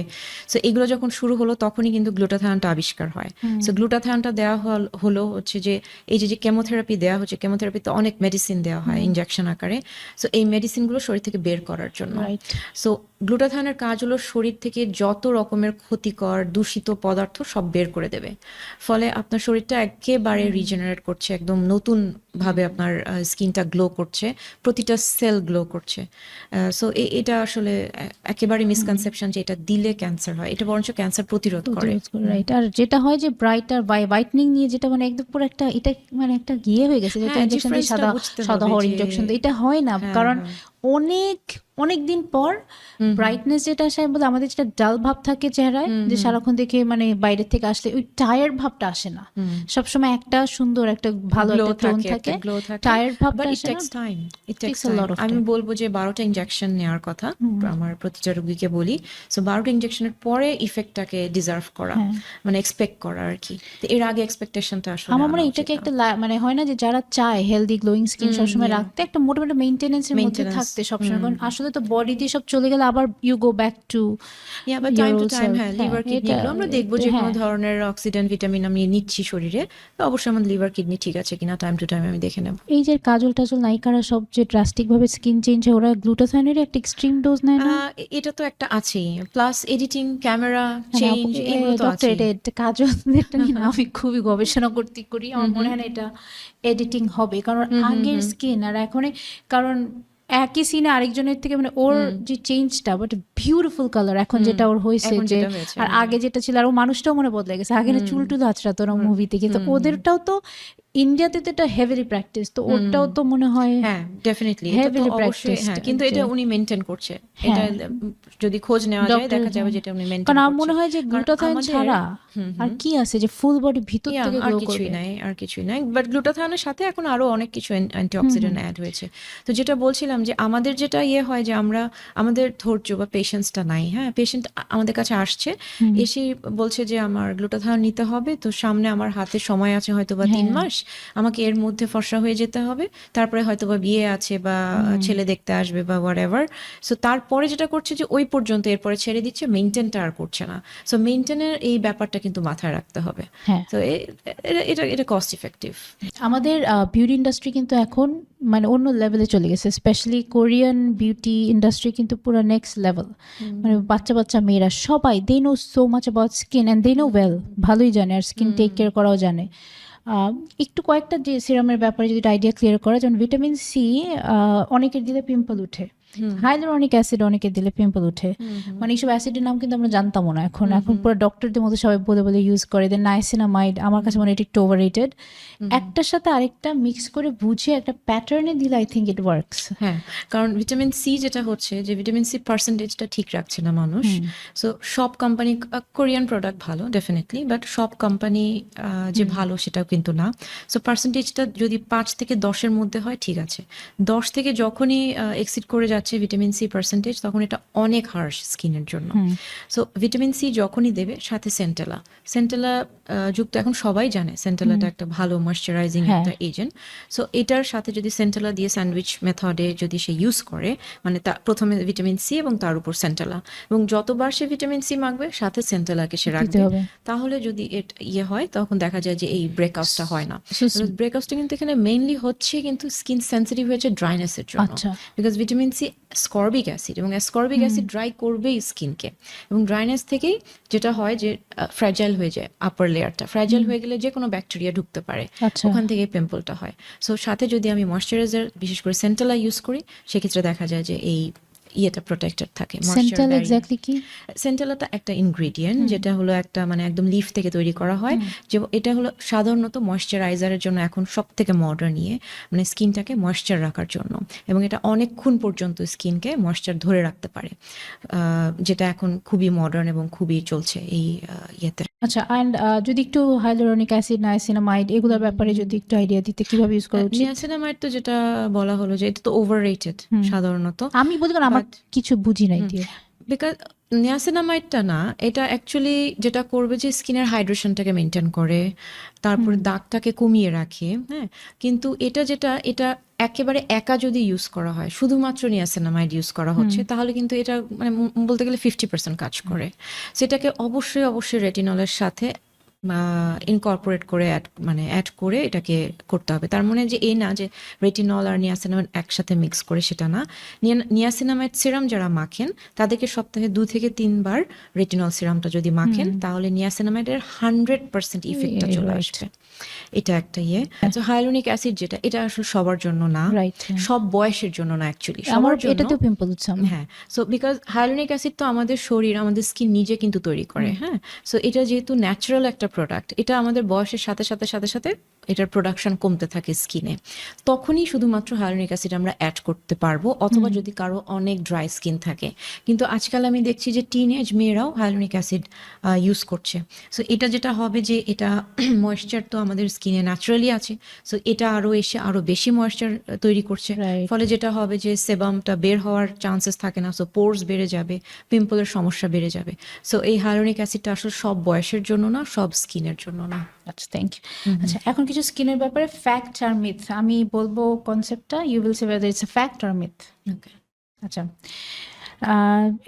সো এগুলো যখন শুরু হলো তখনই কিন্তু গ্লুটাথায়নটা আবিষ্কার হয়। সো গ্লুটাথায়নটা দেওয়া হলো হচ্ছে যে এই যে কেমোথেরাপি দেওয়া হচ্ছে, কেমোথেরাপিতে অনেক মেডিসিন দেওয়া হয় ইনজেকশন আকারে। সো এই মেডিসিনগুলো শরীর থেকে বের করার জন্য। Right. সো গ্লুটাথায়নের কাজ হলো শরীর থেকে যত রকমের ক্ষতিকর দূষিত পদার্থ সব বের করে দেবে, ফলে আপনার শরীরটা একেবারে রিজেনারেট করছে, একদম নতুন ভাবে আপনার স্কিনটা গ্লো করছে, প্রতিটা সেল গ্লো করছে। সো এটা আসলে একেবারে মিসকনসেপশন যে এটা দিলে ক্যান্সার হয়, এটা বরঞ্চ ক্যান্সার প্রতিরোধ করে। রাইট। আর যেটা হয় যে ব্রাইট আর হোয়াইটনিং নিয়ে যেটা মানে একদম পুরো একটা এটা মানে একটা ইয়ে হয়ে গেছে, যেটা হ্যাঁ, ইনজেকশন দিয়ে difference-টা সাদা বুঝতে সাদা হবে হওয়ার যে- ইনজেকশন, এটা হয় না। হ্যাঁ, কারণ হ্যাঁ। অনেক অনেক দিন পর ব্রাইটনেস যেটা আসে, বলে আমাদের যেটা ডাল ভাব থাকে চেহারায়, যে সারাক্ষণ দেখে মানে বাইরের থেকে আসলে ওই টায়ার্ড ভাবটা আসে না। সবসময় একটা সুন্দর একটা ভালো Glow একটা টোন একটা থাকে, glow থাকে। টায়ার্ড ভাবটা But it আসে না। takes time. It Takes takes a lot time. of আমি time. বলবো যে 12টা ইনজেকশন নেওয়ার কথা আমার প্রতিটা রোগীকে বলি। সো 12টা ইনজেকশনের পরে ইফেক্টটাকে ডিজার্ভ করা, মানে এক্সপেক্ট করা আর কি। তো এর আগে এক্সপেকটেশনটা আসলে আমার মনে আনা হয় উচিত এটাকে না। একটা মানে হয় না যে যারা চায় হেলদি গ্লোয়িং স্কিন সবসময় রাখতে, একটা মোটামুটি মেইনটেনেন্সের মধ্যে Maintenance, থাকতে সবসময়। কারণ আসলে তো বডি দিয়ে সব চলে গেলে আবার you go back to Yeah, but time to time, হ্যাঁ, লিভার কিডনি এগুলো আমরা দেখবো যে কোনো ধরনের অক্সিডেন্ট ভিটামিন আমি নিচ্ছি শরীরে, তো অবশ্যই আমার লিভার কিডনি ঠিক আছে কিনা টাইম টু টাইম আমি দেখে নেব। এই যে কাজল টাজল নায়িকারা সব যে ড্রাস্টিক ভাবে স্কিন চেঞ্জ হয়, ওরা গ্লুটাথায়নের একটা এক্সট্রিম ডোজ নেয় না? এটা তো একটা আছেই, প্লাস এডিটিং, ক্যামেরা চেঞ্জ, এগুলো তো আছে। ডক্টর কাজল এটা নিয়ে না আমি খুবই গবেষণা করি। আমার মনে হয় না এটা এডিটিং হবে, কারণ আগের স্কিন আর এখন, কারণ একই সিনে আরেকজনের থেকে মানে ওর যে চেঞ্জটা, বাট বিউটিফুল কালার এখন যেটা ওর হয়েছে, এখন যে যেটা হয়েছে, আর আগে যেটা ছিল, আর ও মানুষটাও মনে বদলে গেছে। আগে না চুল টুল আছড়াতো না মুভিতে, কিন্তু ওদেরটাও তো ইন্ডিয়াতে তো এটা হেভিলি প্র্যাকটিস, তো ওটাও তো মনে হয় হ্যাঁ ডেফিনেটলি, এটা তো heavily অবশ্যই practiced হ্যাঁ, কিন্তু এটা যে- উনি মেনটেন করছে, হ্যাঁ। এটা যদি খোঁজ নেওয়া যায় Doctor, দেখা যাবে হ্যাঁ। যেটা উনি মেনটেন কারণ আমার করছে। মনে হয় যে কারণ গ্লুটাথায়ন আমাদের ছাড়া আর কি আছে যে ফুল বডি ভিতর Yeah, থেকে আর গ্লো কিছুই করবে? নাই, আর কিছুই নাই, বাট গ্লুটাথায়নের সাথে এখন আরো অনেক কিছু অ্যান্টিঅক্সিডেন্ট অ্যাড হয়েছে। তো যেটা বলছিলাম যে আমাদের যেটা হয় যে আমরা আমাদের ধৈর্য বা পেশেন্সটা নাই। হ্যাঁ, পেশেন্ট আমাদের কাছে আসছে, এসে বলছে যে আমার গ্লুটাথায়ন নিতে হবে, তো সামনে আমার হাতে সময় আছে হয়তো বা 3 মাস, আমাকে এর মধ্যে ফর্সা হয়ে যেতে হবে, তারপরে হয়তো বা বিয়ে আছে বা ছেলে দেখতে আসবে বা হোয়াট এভার। সো তারপরে যেটা করছে যে ওই পর্যন্ত, এরপরে ছেড়ে দিচ্ছে, মেনটেনটা আর করছে না। সো মেনটেনের এই ব্যাপারটা কিন্তু মাথায় রাখতে হবে। হ্যাঁ। তো এটা এটা কস্ট ইফেক্টিভ। আমাদের বিউটি ইন্ডাস্ট্রি কিন্তু এখন মানে অন্য লেভেলে চলে গেছে, স্পেশালি কোরিয়ান বিউটি ইন্ডাস্ট্রি কিন্তু পুরো নেক্সট লেভেল। মানে বাচ্চা বাচ্চা মেয়েরা সবাই they know so much about skin and they know well, ভালোই জানে আর স্কিন টেক কেয়ার করাও জানে। একটু কয়েকটা যে সিরামের ব্যাপারে যদি আইডিয়া ক্লিয়ার করা, যেমন ভিটামিন সি অনেকের দিলে পিম্পল উঠে, হাইলোরনিক অ্যাসিড অনেকের দিলে পিম্পল উঠে, মানে এইসব অ্যাসিডের নাম কিন্তু আমরা জানতামও না, এখন এখন পুরো ডক্টরদের মধ্যে সবাই বলে বলে ইউজ করে। দেন নাইসিনামাইড আমার কাছে মনে হয় এটা একটু ওভাররেটেড। একটার সাথে আরেকটা মিক্স করে বুঝে একটা প্যাটার্নে দিলে আই থিঙ্ক ইট ওয়ার্কস। হ্যাঁ, কারণ ভিটামিন সি যেটা হচ্ছে যে ভিটামিন সি পার্সেন্টেজটা ঠিক রাখছে না মানুষ। সো সব কোম্পানি, কোরিয়ান প্রোডাক্ট ভালো ডেফিনেটলি, বাট সব কোম্পানি যে ভালো সেটাও কিন্তু না। সো পার্সেন্টেজটা যদি 5 থেকে 10-এর মধ্যে হয় ঠিক আছে, 10 থেকে যখনই এক্সিড করে যাচ্ছে ভিটামিন সি পার্সেন্টেজ, তখন এটা অনেক হার্শ স্কিনের জন্য। সো ভিটামিন সি যখনই দেবে সাথে সেন্টেলা, সেন্টেলা যুক্ত, এখন সবাই জানে সেন্টেলাটা একটা ভালো ময়শ্চারাইজিং একটা এজেন্ট। সো এটার সাথে যদি সেন্টেলা দিয়ে স্যান্ডউইচ মেথডে যদি সে ইউজ করে, মানে প্রথমে ভিটামিন সি এবং তার উপর সেন্টেলা, এবং যতবার সে ভিটামিন সি মাখবে সাথে সেন্টেলাকে সে রাখবে, তাহলে যদি হয় তখন দেখা যায় যে এই ব্রেকআউটটা হয় না। ব্রেকআউটটা কিন্তু এখানে মেইনলি হচ্ছে কিন্তু স্কিন সেন্সিটিভ হয়েছে ড্রাইনেসের জন্য, বিকজ ভিটামিন সি স্করবিক অ্যাসিড, এবং স্করবিক অ্যাসিড ড্রাই করবেই স্কিনকে, এবং ড্রাইনেস থেকেই যেটা হয় যে ফ্র্যাজাইল হয়ে যায় আপার লেয়ারটা, ফ্র্যাজাইল হয়ে গেলে যে কোনো ব্যাকটেরিয়া ঢুকতে পারে, ওখান থেকে পিম্পলটা হয়। সো সাথে যদি আমি ময়শ্চারাইজার বিশেষ করে সেন্টেলা ইউজ করি, সেক্ষেত্রে দেখা যায় যে এই ইয়েটা প্রোটেক্টেড থাকে। সেন্টেলা এক্স্যাক্টলি কি? সেন্টেলাটা একটা ইনগ্রেডিয়েন্ট, যেটা হলো একটা মানে একদম লিফ থেকে তৈরি করা হয়, যে এটা হলো সাধারণত ময়শ্চারাইজারের জন্য এখন সব থেকে মডার্ন মানে স্কিনটাকে ময়শ্চার রাখার জন্য, এবং এটা অনেকক্ষণ পর্যন্ত স্কিনকে ময়শ্চার ধরে রাখতে পারে, যেটা এখন খুবই মডার্ন এবং খুবই চলছে এই ইয়েতে। আচ্ছা, অ্যান্ড যদি একটু হাইলোরনিক অ্যাসিড, নাইসিনামাইড এগুলোর ব্যাপারে যদি একটু আইডিয়া দিতে, কিভাবে ইউজ করা উচিত? নিয়াসিনামাইড তো যেটা বলা হলো যে এটা তো ওভাররেটেড সাধারণত। আমি বলতে পারি আমার কিছু বুঝি নাই দিয়ে, বিকজ নিয়াসিনামাইডটা না, এটা অ্যাকচুয়ালি যেটা করবে যে স্কিনের হাইড্রেশনটাকে মেনটেন করে, তারপরে দাগটাকে কমিয়ে রাখে। হ্যাঁ, কিন্তু এটা একেবারে একা যদি ইউজ করা হয়, শুধুমাত্র নিয়াসিনামাইড ইউজ করা হচ্ছে, তাহলে কিন্তু এটা মানে বলতে গেলে 50% কাজ করে। সেটাকে অবশ্যই রেটিনলের সাথে ইনকর্পোরেট করে অ্যাড করে এটাকে করতে হবে। তার মানে যে এই না যে রেটিনল আর নিয়াসিনামাইড একসাথে মিক্স করে, সেটা না। নিয়াসিনামাইড সিরাম যারা মাখেন তাদেরকে সপ্তাহে 2 থেকে 3 বার রেটিনল সিরামটা যদি মাখেন, তাহলে নিয়াসিনামাইডের 100% ইফেক্টটা চলে আসবে। এটা একটা তো হাইলোনিক অ্যাসিড যেটা, এটা আসলে সবার জন্য না, সব বয়সের জন্য না, অ্যাকচুয়ালি সবার জন্য। এটাতেও পিম্পল হচ্ছে। হ্যাঁ, সো বিকজ হাইলোনিক অ্যাসিড তো আমাদের শরীর, আমাদের স্কিন নিজে কিন্তু তৈরি করে। হ্যাঁ, সো এটা যেহেতু ন্যাচারাল একটা প্রোডাক্ট, এটা আমাদের বয়সের সাথে সাথে এটার প্রোডাকশন কমতে থাকে স্কিনে, তখনই শুধুমাত্র হাইলোনিক অ্যাসিড আমরা অ্যাড করতে পারবো, অথবা যদি কারো অনেক ড্রাই স্কিন থাকে। কিন্তু আজকাল আমি দেখছি যে টিনেজ মেয়েরাও হাইলোনিক অ্যাসিড ইউজ করছে। সো এটা যেটা হবে যে এটা ময়েশ্চার তো আমাদের স্কিনে ন্যাচারালি আছে, সো এটা আরো এসে আরো বেশি ময়েশ্চার তৈরি করছে, ফলে যেটা হবে যে সেবামটা বের হওয়ার চান্সেস থাকে না, সো পোরস বেড়ে যাবে, পিম্পলের সমস্যা বেড়ে যাবে। সো এই হাইলোনিক অ্যাসিডটা আসলে সব বয়সের জন্য না, সব স্কিনের জন্য না। আচ্ছা, থ্যাংক ইউ। আচ্ছা, এখন কিছু স্কিনের ব্যাপারে ফ্যাক্ট আর মিথ আমি বলবো কনসেপ্টটা, you will say whether it's a fact or myth. Okay. আচ্ছা,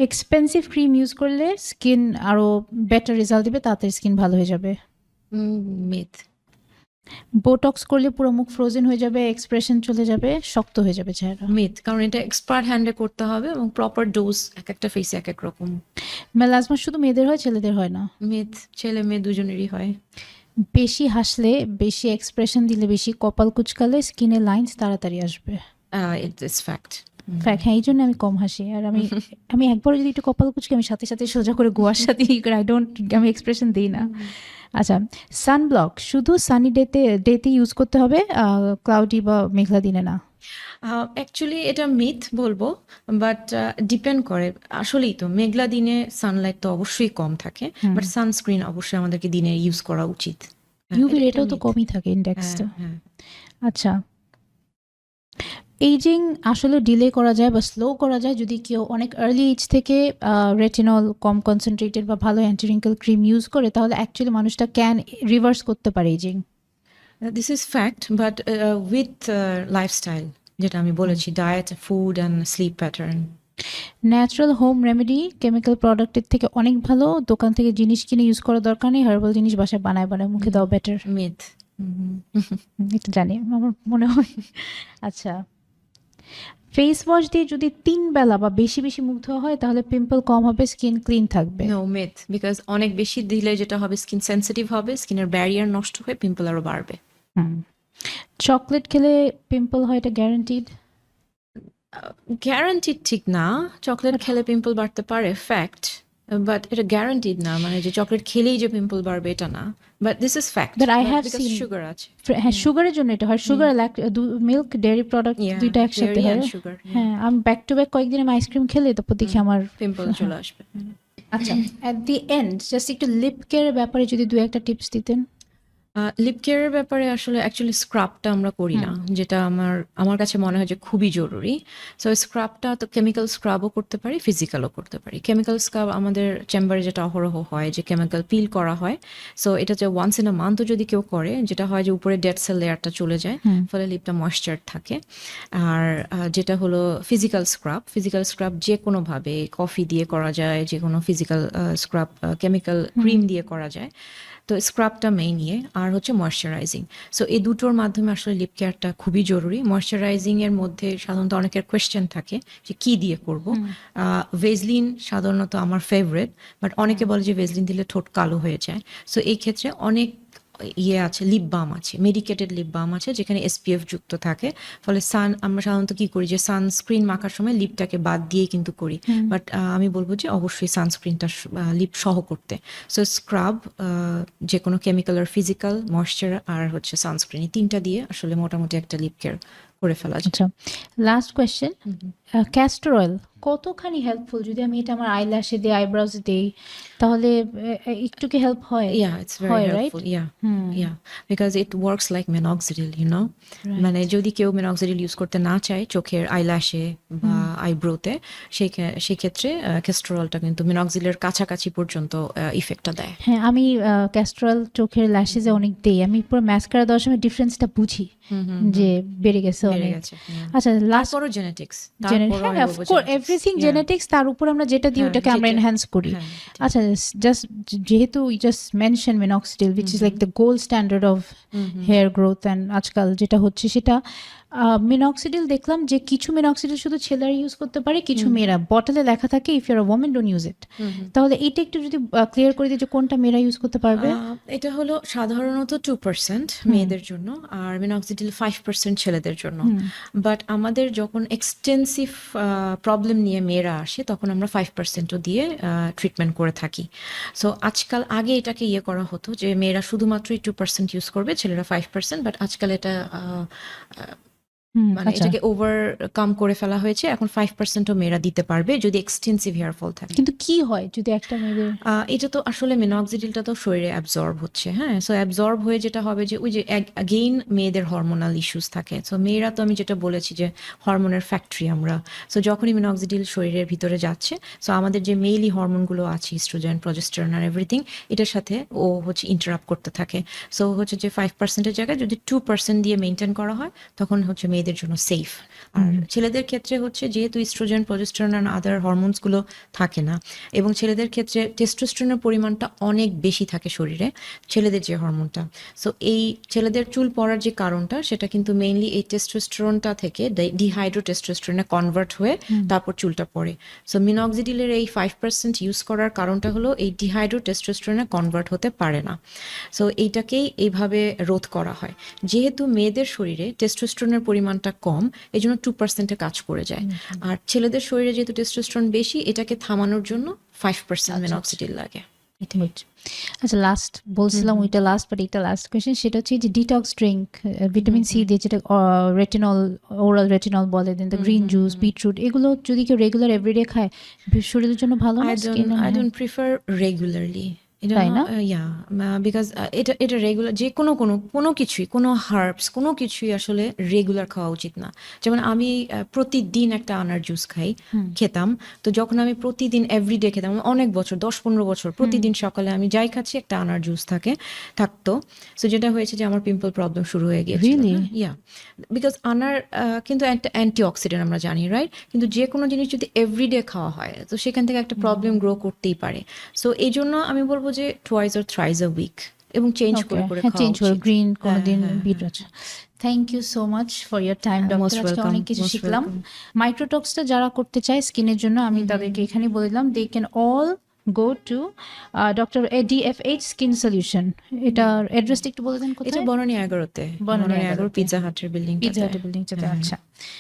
এক্সপেন্সিভ ক্রিম ইউজ করলে স্কিন আরো বেটার রেজাল্ট দিবে, তাড়াতাড়ি স্কিন ভালো হয়ে যাবে। মিথ। বোটক্স করলে পুরো মুখ ফ্রোজেন হয়ে যাবে, এক্সপ্রেশন চলে যাবে, শক্ত হয়ে যাবে চেহারা। মিথ, কারণ এটা এক্সপার্ট হ্যান্ডে করতে হবে এবং প্রপার ডোজ, এক একটা ফেসে এক এক রকম। মেলাজমা শুধু মেয়েদের হয়, ছেলেদের হয় না? মিথ, ছেলে মেয়ে দুজনেরই হয়। বেশি হাসলে, বেশি এক্সপ্রেশন দিলে, বেশি কপাল কুচকালে স্কিনে লাইন্স তাড়াতাড়ি আসবে। It's fact. ফ্যাক্ট, হ্যাঁ, এই জন্য আমি কম হাসি। আর আমি একবার যদি একটু কপাল কুচকে, আমি সাথে সাথে সোজা করে গোয়ার সাথে আমি এক্সপ্রেশন দিই না। আচ্ছা, সানব্লক শুধু সানি ডেতে ইউজ করতে হবে, ক্লাউডি বা মেঘলা দিনে না? অ্যাকচুয়ালি এটা মিথ বলবো, বাট ডিপেন্ড করে। আসলেই তো মেঘলা দিনে সানলাইট তো অবশ্যই কম থাকে, বাট সানস্ক্রিন অবশ্যই আমাদেরকে দিনে ইউজ করা উচিত। ইউভি এটা রেটও তো myth। কমই থাকে হ্যাঁ, ইন্ডেক্সটা। হ্যাঁ। আচ্ছা, এইজিং আসলে ডিলে করা যায় বা স্লো করা যায় যদি কেউ অনেক আর্লি এজ থেকে রেটিনল কম কনসেন্ট্রেটেড বা ভালো অ্যান্টি রিঙ্কেল ক্রিম ইউজ করে, তাহলে অ্যাকচুয়ালি মানুষটা ক্যান রিভার্স করতে পারে ageing. This is fact, but with lifestyle, যেটা আমি বলেছি, diet, food and sleep pattern. Natural home remedy chemical প্রোডাক্টের থেকে অনেক ভালো। দোকান থেকে জিনিস কিনে ইউজ করার দরকার নেই, হার্বাল জিনিস বাসায় বানায় বানায় মুখে দেওয়া বেটার। মিথ। এটা জানি, আমার মনে হয়। আচ্ছা, ফেস ওয়াশ দিয়ে যদি 3 বেলা বা বেশি বেশি মুখ ধোয়া হয় তাহলে পিম্পল কম হবে, স্কিন ক্লিন থাকবে? No, myth. বিকজ অনেক বেশি দিলে যেটা হবে, স্কিন সেন্সিটিভ হবে, স্কিনের ব্যারিয়ার নষ্ট হয়ে পিম্পল আরো বাড়বে। চকলেট খেলে পিম্পল হয়, এটা গ্যারান্টিড? গ্যারান্টিড ঠিক না, চকলেট খেলে পিম্পল বাড়তে পারে, ফ্যাক্ট, বাট এটা গ্যারান্টিড না, মানে যে চকলেট খেলেই যে পিম্পল বাড়বে এটা না, but this is fact. But I have seen- sugar আছে। হ্যাঁ, সুগারের জন্য এটা হয়। সুগার, মিল্ক, ডেয়ারি প্রোডাক্ট দুইটা একসাথে হয়। সুগার, হ্যাঁ, আমি ব্যাক টু ব্যাক কয়েকদিন আমি আইসক্রিম খেলে তারপর দেখি আমার। পিম্পল চলে আসবে। আচ্ছা, অ্যাট দি এন্ড জাস্ট একটু লিপ কেয়ারের ব্যাপারে যদি দু একটা টিপস দিতেন। লিপ কেয়ারের ব্যাপারে আসলে অ্যাকচুয়ালি স্ক্রাবটা আমরা করি না, যেটা আমার কাছে মনে হয় যে খুবই জরুরি। সো স্ক্রাবটা তো কেমিক্যাল স্ক্রাবও করতে পারি, ফিজিক্যালও করতে পারি। কেমিক্যাল স্ক্রাব আমাদের চেম্বারে যেটা অহরহ হয়, যে কেমিক্যাল পিল করা হয়, সো এটা যে ওয়ান্স ইন আ মান্থও যদি কেউ করে, যেটা হয় যে উপরে ডেড সেল লেয়ারটা চলে যায়, ফলে লিপটা ময়েশ্চার থাকে। আর যেটা হলো ফিজিক্যাল স্ক্রাব যে কোনোভাবে কফি দিয়ে করা যায়, যে কোনো ফিজিক্যাল স্ক্রাব কেমিক্যাল ক্রিম দিয়ে করা যায়। তো স্ক্রাবটা মেইন ইয়ে, আর হচ্ছে ময়শ্চারাইজিং। সো এই দুটোর মাধ্যমে আসলে লিপ কেয়ারটা খুবই জরুরি। ময়শ্চারাইজিং এর মধ্যে সাধারণত অনেকের কোয়েশ্চেন থাকে যে কি দিয়ে করব। ভেজলিন সাধারণত আমার ফেভারিট, বাট অনেকে বলে যে ভেজলিন দিলে ঠোঁট কালো হয়ে যায়। সো এই ক্ষেত্রে অনেক ইয়ে আছে, লিপ বাম আছে, মেডিকেটেড লিপ বাম আছে, যেখানে এসপিএফ যুক্ত থাকে। ফলে আমরা সাধারণত কি করি যে সানস্ক্রিন মাখার সময় লিপটাকে বাদ দিয়ে কিন্তু করি, বাট আমি বলবো যে অবশ্যই সানস্ক্রিনটা লিপ সহ করতে। সো স্ক্রাব, যে কোনো কেমিক্যাল আর ফিজিক্যাল, ময়েশ্চার আর হচ্ছে সানস্ক্রিন, এই তিনটা দিয়ে আসলে মোটামুটি একটা লিপ কেয়ার করে ফেলা যায়। আচ্ছা, লাস্ট কোয়েশ্চেন, ক্যাস্টর অয়েল কতখানি হেল্পফুল? যদি আমি এটা আমার আইল্যাশে দিই, আইব্রাউজে দিই, তাহলে একটু কি হেল্প হয়? Yeah, it's very হয়, helpful. right? Yeah, because it works like minoxidil, মানে যদি কেউ minoxidil ইউজ করতে না চায় চোখের আইল্যাশে বা আইব্রোতে, সেই ক্ষেত্রে ক্যাস্টরলটা কিন্তু মিনক্সিলের কাছাকাছি পর্যন্ত ইফেক্টটা দেয়। হ্যাঁ, আমি ক্যাস্টর অয়েল চোখের ল্যাশেজে অনেক দেই। আমি পুরো ম্যাসকারা দেওয়ার সময় ডিফারেন্সটা বুঝি যে বেড়ে গেছে অনেক। আচ্ছা, লাস্ট তারপরও জেনেটিক্স, এভরিথিং জেনেটিক্স, তার উপর আমরা যেটা দিই ওটাকে আমরা এনহ্যান্স করি। আচ্ছা, জাস্ট যেহেতু just mention minoxidil which is like the gold standard of hair growth, and আজকাল যেটা হচ্ছে সেটা মিনক্সিডিল দেখলাম যে কিছু মিনক্সিডিল শুধু ছেলেরা ইউজ করতে পারে, কিছু মেয়েরা। বটলে লেখা থাকে if your a women don't use it. তাহলে এটা একটু যদি ক্লিয়ার করে দিই যে কোনটা মেয়েরা ইউজ করতে পারবে। এটা হলো সাধারণত 2% মেয়েদের জন্য, আর মিনক্সিডিল 5% ছেলেদের জন্য। বাট আমাদের যখন এক্সটেন্সিভ প্রবলেম নিয়ে মেয়েরা আসে, তখন আমরা 5%ও দিয়ে ট্রিটমেন্ট করে থাকি। সো আজকাল, আগে এটাকে ইয়ে করা হতো যে মেয়েরা শুধুমাত্রই 2% ইউজ করবে, ছেলেরা 5%, বাট আজকাল এটা মানে এটাকে ওভারকাম করে ফেলা হয়েছে। এখন 5%ও মেয়েরা দিতে পারবে যদি এক্সটেন্সিভ হেয়ার ফল থাকে। কিন্তু কি হয় যদি একটা মেয়েদের, এটা তো আসলে মিনক্সিডিলটা তো শরীরে অ্যাবজর্ব হচ্ছে, হ্যাঁ। সো অ্যাবজর্ব হয়ে যেটা হবে যে ওই যে অ্যাগেইন মেয়েদের হরমোনাল ইস্যুস থাকে। সো মেয়েরা তো আমি যেটা বলেছি যে হরমোনের ফ্যাক্টরি আমরা। সো যখনই মিনক্সিডিল শরীরের ভিতরে যাচ্ছে, সো আমাদের যে মেইলি হরমোনগুলো আছে, ইস্ট্রোজেন, প্রজেস্টেরন আর এভরিথিং, এটার সাথে ও হচ্ছে ইন্টারাপ্ট করতে থাকে। সো হচ্ছে যে 5%-এর জায়গায় যদি 2% দিয়ে মেনটেন করা হয়, তখন হচ্ছে মেয়েদের জন্য সেফ। আর ছেলেদের ক্ষেত্রে হচ্ছে যেহেতু ইস্ট্রোজেন, প্রজেস্টেরন আর আদার হরমোনসগুলো থাকে না, এবং ছেলেদের ক্ষেত্রে টেস্টোস্টেরনের পরিমাণটা অনেক বেশি থাকে শরীরে, ছেলেদের যে হরমোনটা। সো এই ছেলেদের চুল পড়ার যে কারণটা, সেটা কিন্তু মেইনলি এই টেস্টোস্টেরনটা থেকে ডিহাইড্রো টেস্টোস্টেরনে কনভার্ট হয়ে তারপর চুলটা পড়ে। সো মিনক্সিডিলের এই 5% ইউজ করার কারণটা হলো এই ডিহাইড্রো টেস্টোস্টেরনে কনভার্ট হতে পারে না। সো এইটাকেই এইভাবে রোধ করা হয়। যেহেতু মেয়েদের শরীরে টেস্টোস্টেরনের পরিমাণটা কম, এই জন্য 2%-এ কাজ করে যায়। আর ছেলেদের শরীরে যেহেতু টেস্টোস্টেরন বেশি, এটাকে থামানোর জন্য 5% মিনক্সিডিল লাগে। Good. আচ্ছা লাস্ট বলছিলাম ওইটা লাস্ট, বাট এটা লাস্ট কোয়েশ্চেন, সেটা হচ্ছে যে ডিটক্স ড্রিঙ্ক ভিটামিন সি দিয়ে যেটা রেটিনল, ওরাল রেটিনল বলে, দেন দ্য গ্রিন জুস, বিটরুট, এগুলো যদি কেউ রেগুলার এভরিডে খায় শরীরের জন্য ভালো না? I don't prefer regularly. তাই না? বিকজ এটা রেগুলার যে কোনো কিছুই, কোনো হার্বস, কোনো কিছুই আসলে রেগুলার খাওয়া উচিত না। যেমন আমি প্রতিদিন একটা আনার জুস খেতাম, তো যখন আমি প্রতিদিন এভরিডে খেতাম, অনেক বছর 10-15 বছর প্রতিদিন সকালে আমি যাই খাচ্ছি একটা আনার জুস থাকতো, সো যেটা হয়েছে যে আমার পিম্পল প্রবলেম শুরু হয়ে গিয়েছিল। বিকজ আনার কিন্তু একটা অ্যান্টিঅক্সিডেন্ট আমরা জানি, রাইট? কিন্তু যে কোনো জিনিস যদি এভরিডে খাওয়া হয় তো সেখান থেকে একটা প্রবলেম গ্রো করতেই পারে। সো এই জন্য আমি বলবো যে twice or thrice a week এবং চেঞ্জ করে চেঞ্জ করে গ্রিন কোনোদিন হ্যাঁ। বিট। Thank you so much for your time doctor, আজকে অনেক কিছু শিখলাম। মাইক্রোটক্সটা যারা করতে চায় স্কিনের জন্য, আমি তাদেরকে এখানে বলে দিলাম, they can all go to doctor DFH skin solution. এটার অ্যাড্রেসটা একটু বলে দেন কোথায়? এটা বনানী 11-তে, বনানী 11 পিৎজা হাটের বিল্ডিং, পিৎজা হাটের বিল্ডিংটাতে। আচ্ছা।